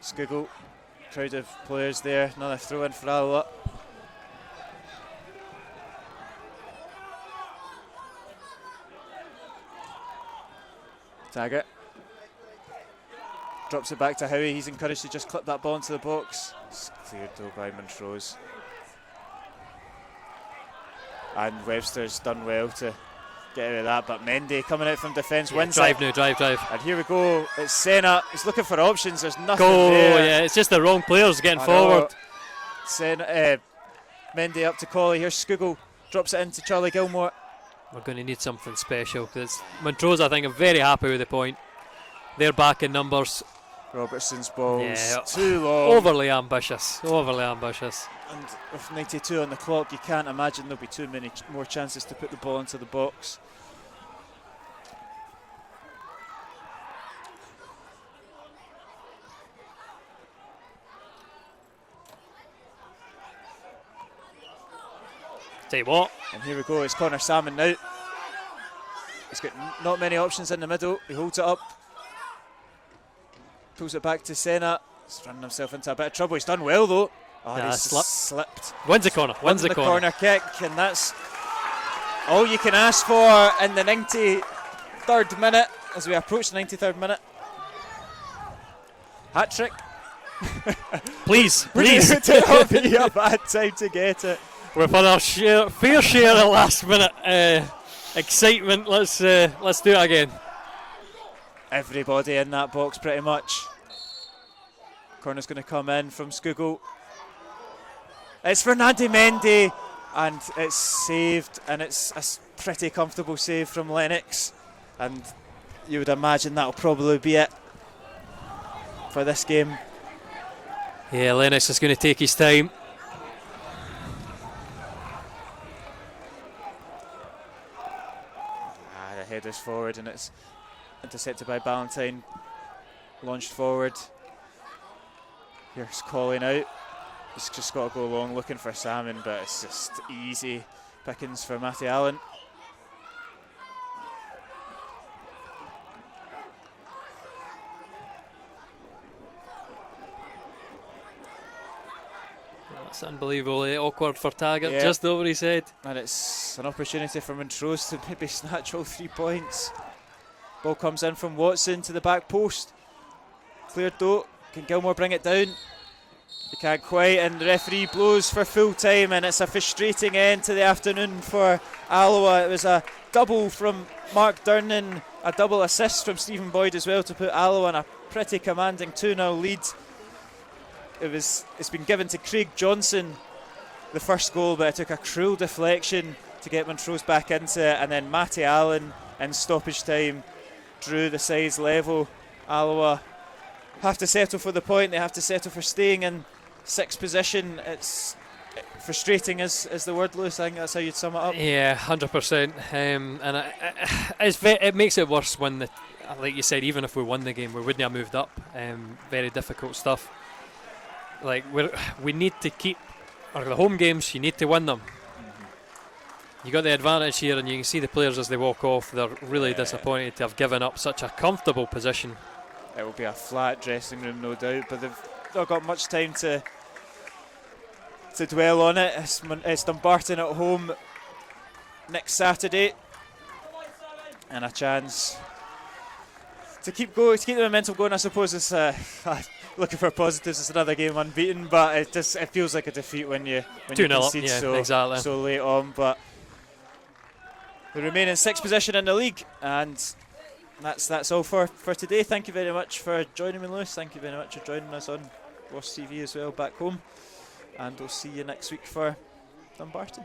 Skugel, crowd of players there, another throw in for Alloa. Taggart drops it back to Howie. He's encouraged to just clip that ball into the box. It's cleared though by Montrose. And Webster's done well to get out of that, but Mendy coming out from defence wins drive it. Drive. And here we go, it's Senna. He's looking for options, there's nothing Go, there. yeah, it's just the wrong players getting forward. Senna, Mendy up to Colley. Here's Skugel, drops it into Charlie Gilmore. We're going to need something special because Montrose, I think, are very happy with the point. They're back in numbers. Robertson's balls too long. Overly ambitious. And with 92 on the clock, you can't imagine there'll be too many more chances to put the ball into the box. Tell you what. And here we go, it's Connor Salmon now. He's got not many options in the middle. He holds it up. Pulls it back to Senna. He's running himself into a bit of trouble. He's done well though. Oh, he's slipped. Wins the corner. Wins the corner kick, and that's all you can ask for in the 93rd minute as we approach the 93rd minute. Hat trick. Please. It will be a bad time to get it. We've had our fair share of last minute excitement. Let's do it again. Everybody in that box pretty much. Corner's going to come in from Skugel. It's Fernando Mendy, and it's saved, and it's a pretty comfortable save from Lennox, and you would imagine that'll probably be it for this game. Yeah, Lennox is going to take his time. The header's forward, and it's intercepted by Ballantyne. Launched forward. Here's calling out. He's just got to go long looking for Salmon, but it's just easy pickings for Matty Allen. That's unbelievably awkward for Taggart, Yeah. just over his head. And it's an opportunity for Montrose to maybe snatch all 3 points. Ball comes in from Watson to the back post. Cleared though. Can Gilmore bring it down? He can't quite, and the referee blows for full time, and it's a frustrating end to the afternoon for Alloa. It was a double from Mark Durnan, a double assist from Stephen Boyd as well to put Alloa on a pretty commanding 2-0 lead. It's been given to Craig Johnson, the first goal, but it took a cruel deflection to get Montrose back into it, and then Matty Allen in stoppage time drew the sides level. Alloa have to settle for the point. They have to settle for staying in 6th position. It's frustrating is the word, Lewis. I think that's how you'd sum it up. Yeah, 100%. And it makes it worse when, like you said, even if we won the game, we wouldn't have moved up. Very difficult stuff. Like we need to keep the home games. You need to win them. You got the advantage here, and you can see the players as they walk off. They're really disappointed to have given up such a comfortable position. It will be a flat dressing room, no doubt, but they've not got much time to dwell on it. It's Dumbarton at home next Saturday, and a chance to keep the momentum going. I suppose it's looking for positives. It's another game unbeaten, but it feels like a defeat when you concede so late on. But they remain in 6th position in the league, and that's all for today. Thank you very much for joining me, Lewis. Thank you very much for joining us on Ross TV as well back home, and we'll see you next week for Dumbarton.